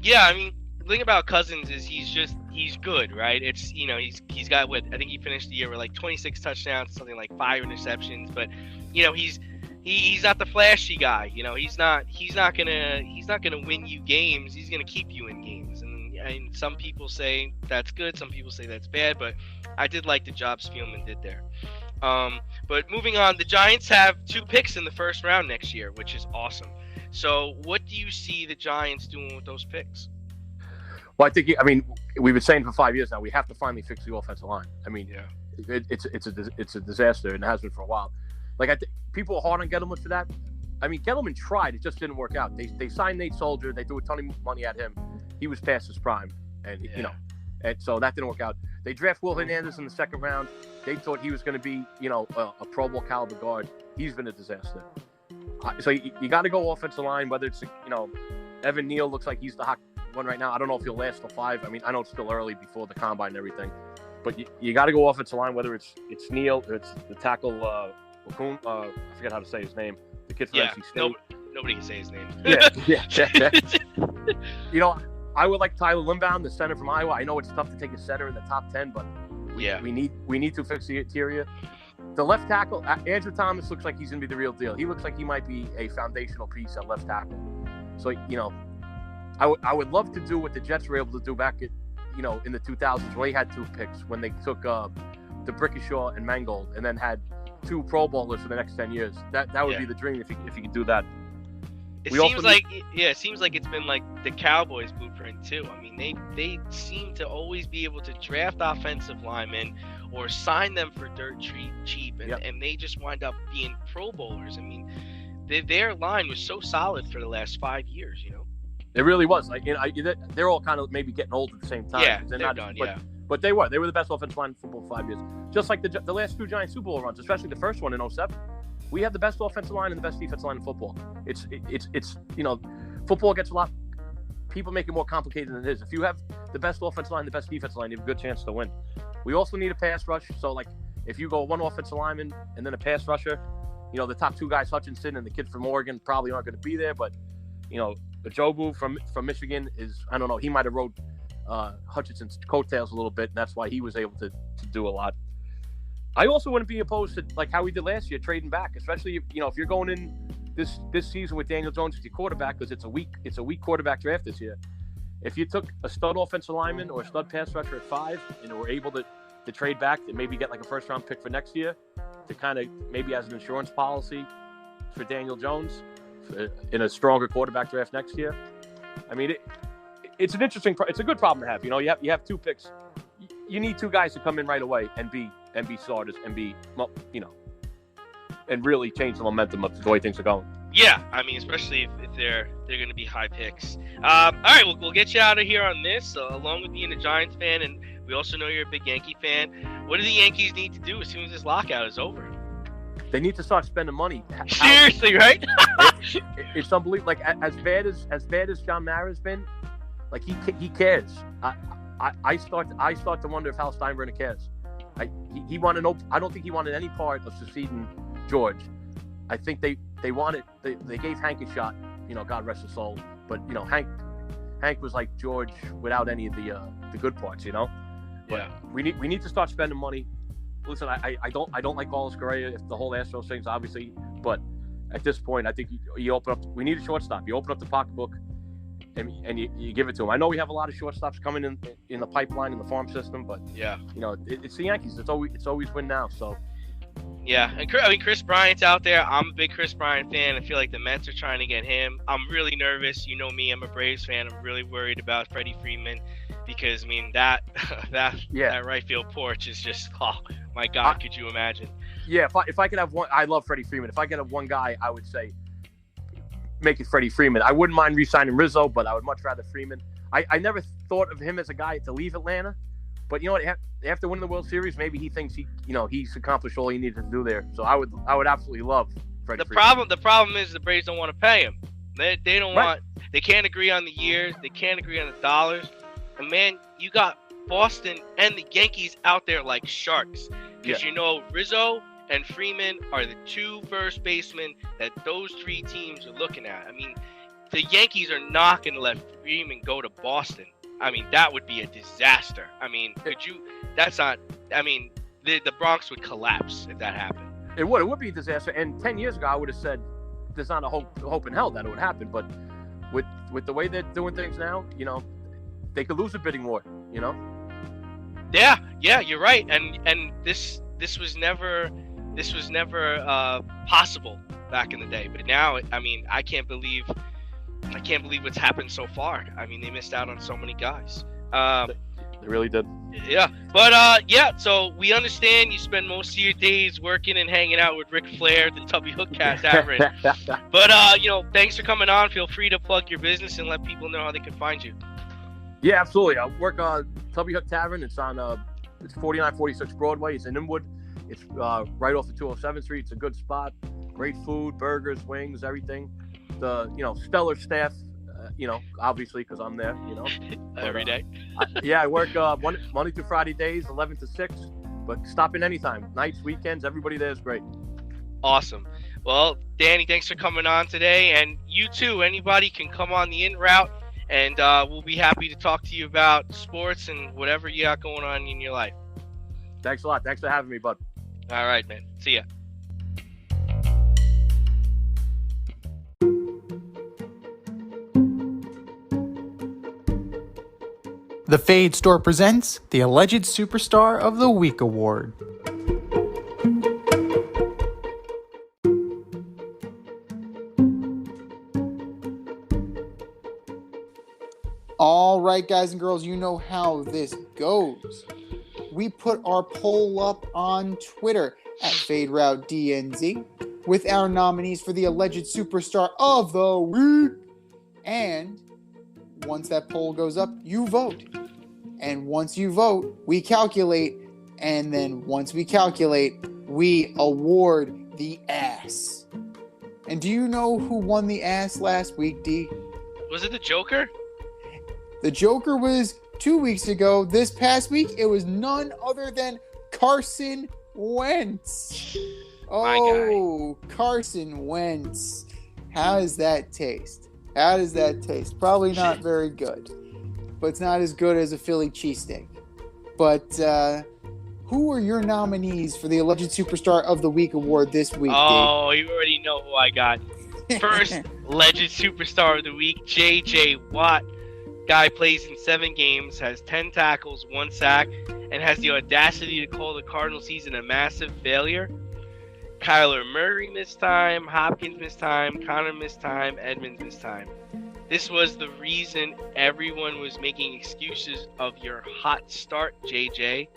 Yeah, I mean, the thing about Cousins is he's good, right? It's, you know, he's got what I think he finished the year with like 26 touchdowns, something like 5 interceptions, but you know, he's not the flashy guy. You know, he's not gonna win you games. He's gonna keep you in games. And some people say that's good, some people say that's bad, but I did like the job Spielman did there. But moving on, the Giants have 2 picks in the first round next year, which is awesome. So what do you see the Giants doing with those picks? Well, I mean, we've been saying for 5 years now, we have to finally fix the offensive line. I mean, Yeah. it's a disaster, and it has been for a while. Like, I think people are hard on Gettleman for that. I mean, Gettleman tried; it just didn't work out. They signed Nate Soldier. They threw a ton of money at him. He was past his prime, and Yeah. you know, and so that didn't work out. They draft Will Hernandez in the second round. They thought he was going to be, you know, a Pro Bowl caliber guard. He's been a disaster. So you got to go offensive line. Whether it's, you know, Evan Neal looks like he's the hot one right now. I don't know if he'll last till 5. I mean, I know it's still early before the combine and everything, but you got to go offensive line. Whether it's Neal, or it's the tackle. I forget how to say his name. The kid from NC State. Nobody can say his name. Yeah. You know, I would like Tyler Limbaum, the center from Iowa. I know it's tough to take a center in the top 10, but we need to fix the interior. The left tackle, Andrew Thomas, looks like he's going to be the real deal. He looks like he might be a foundational piece at left tackle. So, you know, I would love to do what the Jets were able to do back at, you know, in the 2000s, where they had 2 picks when they took the Brickishaw and Mangold, and then had 2 Pro Bowlers for the next 10 years. That would be the dream if you could do that. It seems like it's been like the Cowboys blueprint too. I mean, they seem to always be able to draft offensive linemen or sign them for dirt cheap, and they just wind up being Pro Bowlers. I mean, their line was so solid for the last 5 years. You know, it really was. Like, you know, they're all kind of maybe getting old at the same time. Yeah, they're not done. Yeah. But they were the best offensive line in football for 5 years. Just like the last 2 Giants Super Bowl runs, especially the first one in 2007. We had the best offensive line and the best defensive line in football. It's you know, football gets a lot. People make it more complicated than it is. If you have the best offensive line, the best defensive line, you have a good chance to win. We also need a pass rush. So, like, if you go 1 offensive lineman and then a pass rusher, you know, the top 2 guys, Hutchinson and the kid from Oregon, probably aren't going to be there. But, you know, Jobu from Michigan is, I don't know, he might have rode Hutchinson's coattails a little bit, and that's why he was able to do a lot. I also wouldn't be opposed to, like how we did last year, trading back, especially if, you know, if you're going in this season with Daniel Jones as your quarterback, because it's a weak quarterback draft this year. If you took a stud offensive lineman or a stud pass rusher at 5 and were able to trade back and maybe get like a first round pick for next year to kind of maybe as an insurance policy for Daniel Jones in a stronger quarterback draft next year. I mean, it's an interesting, it's a good problem to have. You know, you have 2 picks. You need 2 guys to come in right away and be starters and be, you know, and really change the momentum of the way things are going. Yeah, I mean, especially if they're going to be high picks. All right, we'll get you out of here on this, along with being a Giants fan, and we also know you're a big Yankee fan. What do the Yankees need to do as soon as this lockout is over? They need to start spending money. Seriously, right? It's unbelievable. Like, as bad as John Mara's been, like, he cares. I start to wonder if Hal Steinbrenner cares. He wanted I don't think he wanted any part of succeeding George. I think they gave Hank a shot, you know, God rest his soul. But, you know, Hank was like George without any of the good parts, you know. But yeah, we need to start spending money. Listen, I don't like Carlos Correa, if the whole Astros things, obviously, but at this point, I think you open up. We need a shortstop. You open up the pocketbook, and you give it to him. I know we have a lot of shortstops coming in the pipeline in the farm system, but yeah, you know, it's the Yankees. It's always win now. So yeah, and I mean, Chris Bryant's out there. I'm a big Chris Bryant fan. I feel like the Mets are trying to get him. I'm really nervous. You know me, I'm a Braves fan. I'm really worried about Freddie Freeman because, I mean, that right field porch is just, oh my God, could you imagine? Yeah, if I could have one, I love Freddie Freeman. If I could have one guy, I would say make it Freddie Freeman. I wouldn't mind re-signing Rizzo, but I would much rather Freeman. I never thought of him as a guy to leave Atlanta, But you know what? After winning the World Series, maybe he thinks he's accomplished all he needed to do there. So I would absolutely love Freddie Freeman. The problem is the Braves don't want to pay him. They don't Right. want. They can't agree on the years. They can't agree on the dollars. And man, you got Boston and the Yankees out there like sharks, because Rizzo and Freeman are the two first basemen that those three teams are looking at. I mean, the Yankees are not going to let Freeman go to Boston. I mean, that would be a disaster. I mean, that's not. I mean, the Bronx would collapse if that happened. It would be a disaster. And 10 years ago, I would have said there's not a hope in hell that it would happen. But with the way they're doing things now, they could lose a bidding war. Yeah, you're right. And this was never possible back in the day. But now, I mean, I can't believe what's happened so far. I mean, they missed out on so many guys. They really did. Yeah, but so we understand you spend most of your days working and hanging out with Ric Flair, the Tubby Hook Tavern. But thanks for coming on. Feel free to plug your business and let people know how they can find you. Yeah, absolutely. I work on Tubby Hook Tavern. It's on it's 4946 Broadway. It's in Inwood. It's right off the 207th Street. It's a good spot. Great food, burgers, wings, everything. The stellar staff. Obviously because I'm there. Every day. I work Monday through Friday days, 11 to 6. But stop in anytime. Nights, weekends, everybody there is great. Awesome. Well, Danny, thanks for coming on today, and you too. Anybody can come on the in route. And we'll be happy to talk to you about sports and whatever you got going on in your life. Thanks a lot. Thanks for having me, bud. All right, man. See ya. The Fade Store presents the Alleged Superstar of the Week Award. All right, guys and girls, you know how this goes. We put our poll up on Twitter at FadeRouteDNZ with our nominees for the Alleged Superstar of the Week. And once that poll goes up, you vote. And once you vote, we calculate. And then once we calculate, we award the ass. And do you know who won the ass last week, D? Was it the Joker? The Joker was 2 weeks ago. This past week, it was none other than Carson Wentz. Oh, Carson Wentz. How does that taste? Probably not very good. But it's not as good as a Philly cheesesteak. But who are your nominees for the Alleged Superstar of the Week award this week, Oh, you already know who I got. First, Alleged Superstar of the Week, J.J. Watt. Guy plays in 7 games, has 10 tackles, 1 sack, and has the audacity to call the Cardinal season a massive failure. Kyler Murray missed time, Hopkins missed time, Connor missed time, Edmonds missed time. This was the reason everyone was making excuses of your hot start, JJ.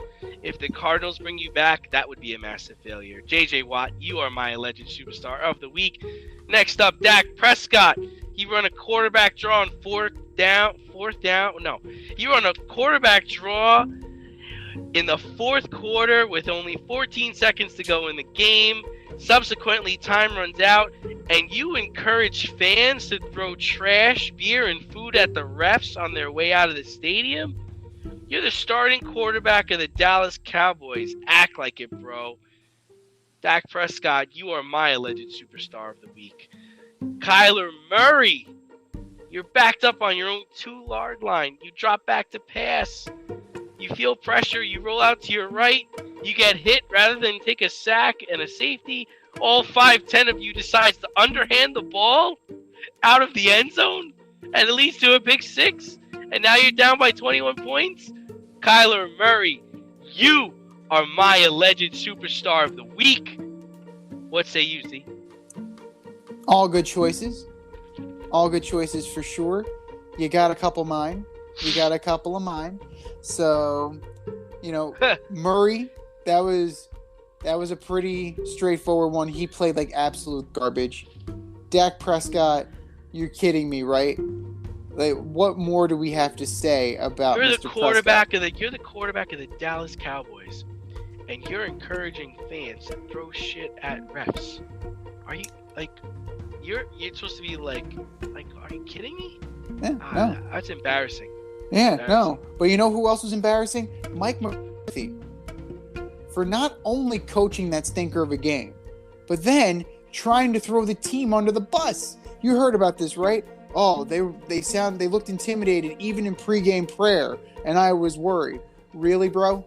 If the Cardinals bring you back, that would be a massive failure. JJ Watt, you are my Alleged Superstar of the Week. Next up, Dak Prescott. He run a quarterback draw on fourth down. No, he run a quarterback draw in the fourth quarter with only 14 seconds to go in the game. Subsequently, time runs out, and you encourage fans to throw trash, beer, and food at the refs on their way out of the stadium? You're the starting quarterback of the Dallas Cowboys. Act like it, bro. Dak Prescott, you are my Alleged Superstar of the Week. Kyler Murray, you're backed up on your own 2-yard line. You drop back to pass. You feel pressure. You roll out to your right. You get hit rather than take a sack and a safety. All 5'10" of you decides to underhand the ball out of the end zone, and it leads to a pick 6. And now you're down by 21 points. Kyler Murray, you are my Alleged Superstar of the Week. What say you, Z? All good choices. All good choices for sure. You got a couple of mine. So, Murray, that was a pretty straightforward one. He played like absolute garbage. Dak Prescott, you're kidding me, right? Like, what more do we have to say about You're the Mr. quarterback Prescott? you're the quarterback of the Dallas Cowboys, and you're encouraging fans to throw shit at refs. Are you like you're supposed to be like are you kidding me? Yeah, no. That's embarrassing. Yeah, no. But you know who else was embarrassing? Mike McCarthy. For not only coaching that stinker of a game, but then trying to throw the team under the bus. You heard about this, right? Oh, they looked intimidated even in pregame prayer, and I was worried. Really, bro?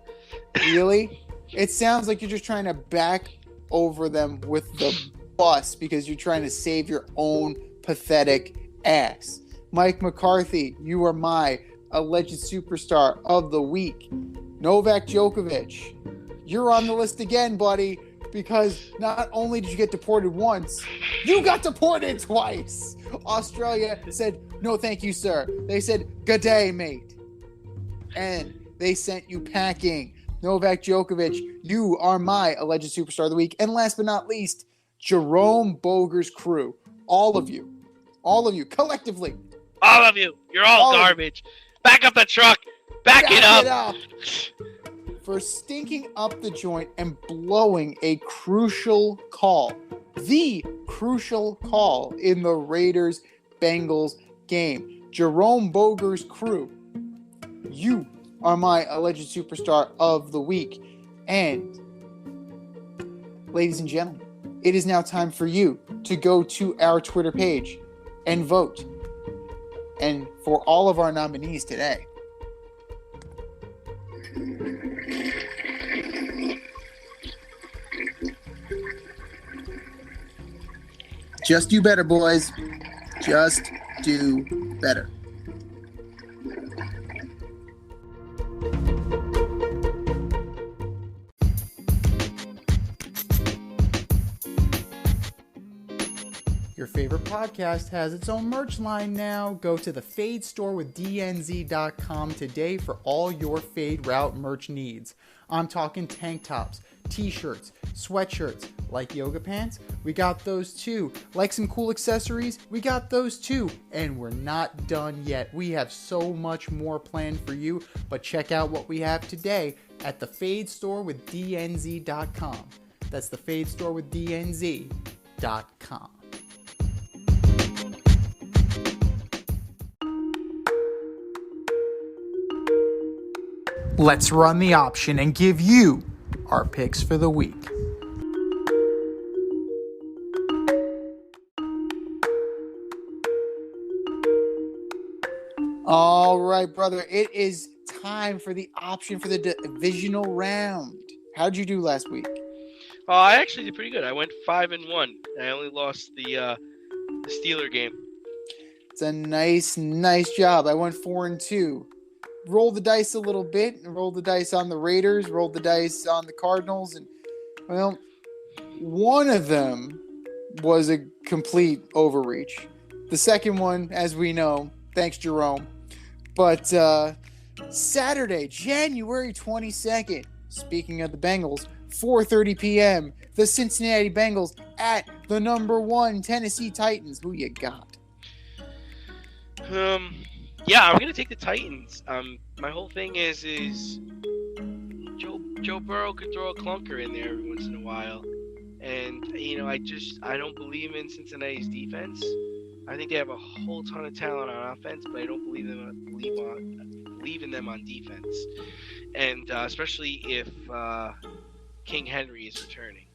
Really? It sounds like you're just trying to back over them with the bus because you're trying to save your own pathetic ass. Mike McCarthy, you are my alleged superstar of the week. Novak Djokovic, you're on the list again, buddy, because not only did you get deported once, you got deported twice. Australia said, no thank you, sir. They said, good day, mate. And they sent you packing. Novak Djokovic, you are my alleged superstar of the week. And last but not least, Jerome Boger's crew. All of you, collectively. All of you, you're all garbage. Back up the truck. Back it up. For stinking up the joint and blowing a crucial call. The crucial call in the Raiders-Bengals game. Jerome Boger's crew, you are my alleged superstar of the week. And, ladies and gentlemen, it is now time for you to go to our Twitter page and vote. And for all of our nominees today, just do better, boys. Just do better. Your favorite podcast has its own merch line now. Go to the Fade store with DNZ.com today for all your Fade Route merch needs. I'm talking tank tops, t-shirts, sweatshirts, like yoga pants, we got those too. Like some cool accessories, we got those too. And we're not done yet. We have so much more planned for you, but check out what we have today at the Fade store with DNZ.com. That's the Fade store with DNZ.com. Let's run the option and give you our picks for the week. All right, brother. It is time for the option for the divisional round. How'd you do last week? I actually did pretty good. I went 5-1. I only lost the Steeler game. It's a nice job. I went 4-2. Rolled the dice a little bit, and rolled the dice on the Raiders, rolled the dice on the Cardinals, and, well, one of them was a complete overreach. The second one, as we know, thanks, Jerome. But Saturday, January 22nd, speaking of the Bengals, 4:30 p.m., the Cincinnati Bengals at the number 1 Tennessee Titans. Who you got? Yeah, I'm gonna take the Titans. My whole thing is Joe Burrow could throw a clunker in there every once in a while, and I don't believe in Cincinnati's defense. I think they have a whole ton of talent on offense, but I don't believe in them on defense, and especially if King Henry is returning.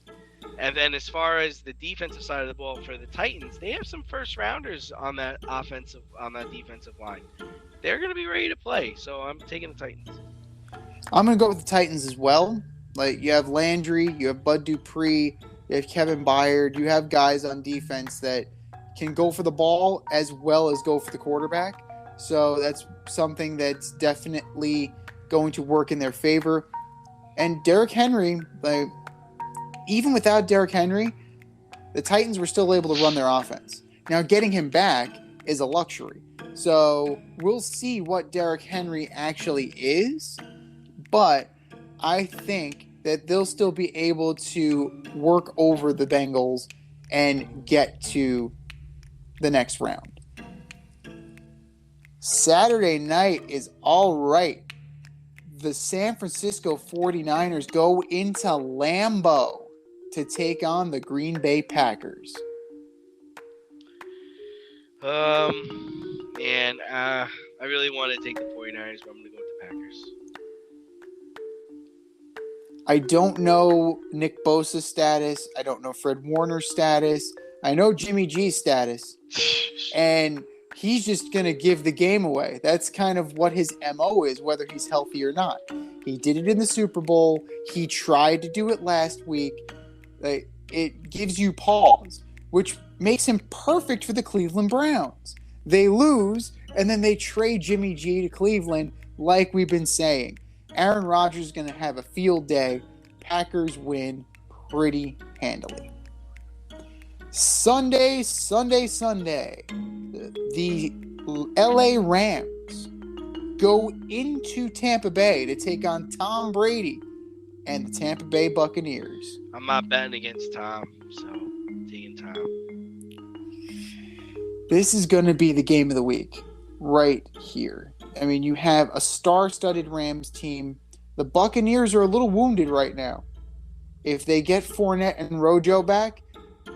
And then as far as the defensive side of the ball for the Titans, they have some first rounders on that defensive line. They're going to be ready to play, so I'm taking the Titans. I'm going to go with the Titans as well. Like, you have Landry, you have Bud Dupree, you have Kevin Byard, you have guys on defense that can go for the ball as well as go for the quarterback. So that's something that's definitely going to work in their favor. And Derrick Henry, like, even without Derrick Henry, the Titans were still able to run their offense. Now, getting him back is a luxury. So we'll see what Derrick Henry actually is, but I think that they'll still be able to work over the Bengals and get to the next round. Saturday night is all right. The San Francisco 49ers go into Lambeau to take on the Green Bay Packers. Man, I really want to take the 49ers, but I'm going to go with the Packers. I don't know Nick Bosa's status. I don't know Fred Warner's status. I know Jimmy G's status. And he's just going to give the game away. That's kind of what his MO is, whether he's healthy or not. He did it in the Super Bowl. He tried to do it last week. It gives you pause, which makes him perfect for the Cleveland Browns. They lose, and then they trade Jimmy G to Cleveland, like we've been saying. Aaron Rodgers is going to have a field day. Packers win pretty handily. Sunday. The LA Rams go into Tampa Bay to take on Tom Brady and the Tampa Bay Buccaneers. I'm not betting against Tom, so I'm taking Tom. This is going to be the game of the week right here. I mean, you have a star-studded Rams team. The Buccaneers are a little wounded right now. If they get Fournette and Rojo back,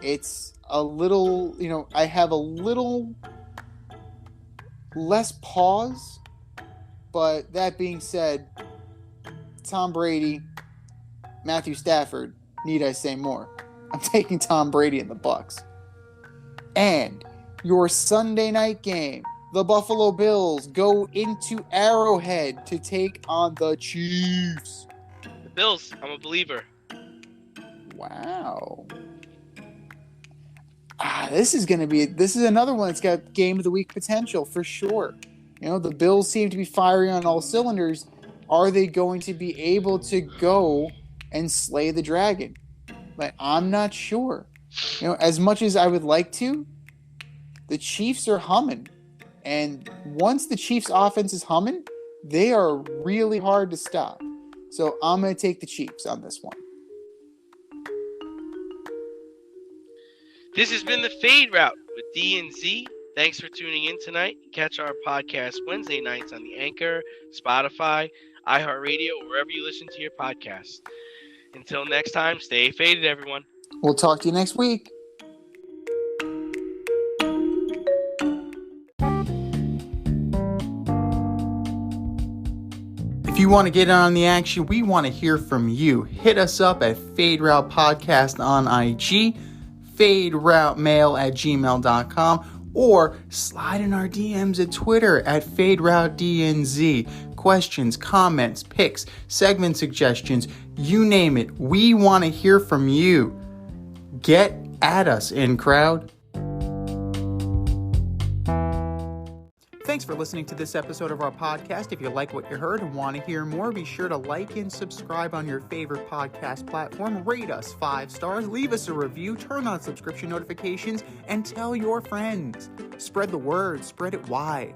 it's a little, I have a little less pause. But that being said, Tom Brady, Matthew Stafford, need I say more? I'm taking Tom Brady and the Bucs. And your Sunday night game, the Buffalo Bills go into Arrowhead to take on the Chiefs. The Bills, I'm a believer. Wow. This is another one that's got game of the week potential for sure. The Bills seem to be firing on all cylinders. Are they going to be able to go and slay the dragon? I'm not sure. As much as I would like to, the Chiefs are humming. And once the Chiefs' offense is humming, they are really hard to stop. So I'm going to take the Chiefs on this one. This has been the Fade Route with D and Z. Thanks for tuning in tonight. Catch our podcast Wednesday nights on the Anchor, Spotify, iHeartRadio, or wherever you listen to your podcasts. Until next time, stay faded, everyone. We'll talk to you next week. If you want to get in on the action, we want to hear from you. Hit us up at Fade Route Podcast on IG, faderoutemail@gmail.com, or slide in our DMs at Twitter at FadeRouteDNZ. Questions, comments, picks, segment suggestions, you name it. We want to hear from you. Get at us, in crowd. Thanks for listening to this episode of our podcast. If you like what you heard and want to hear more, be sure to like and subscribe on your favorite podcast platform. Rate us 5 stars, leave us a review, turn on subscription notifications, and tell your friends. Spread the word, spread it wide.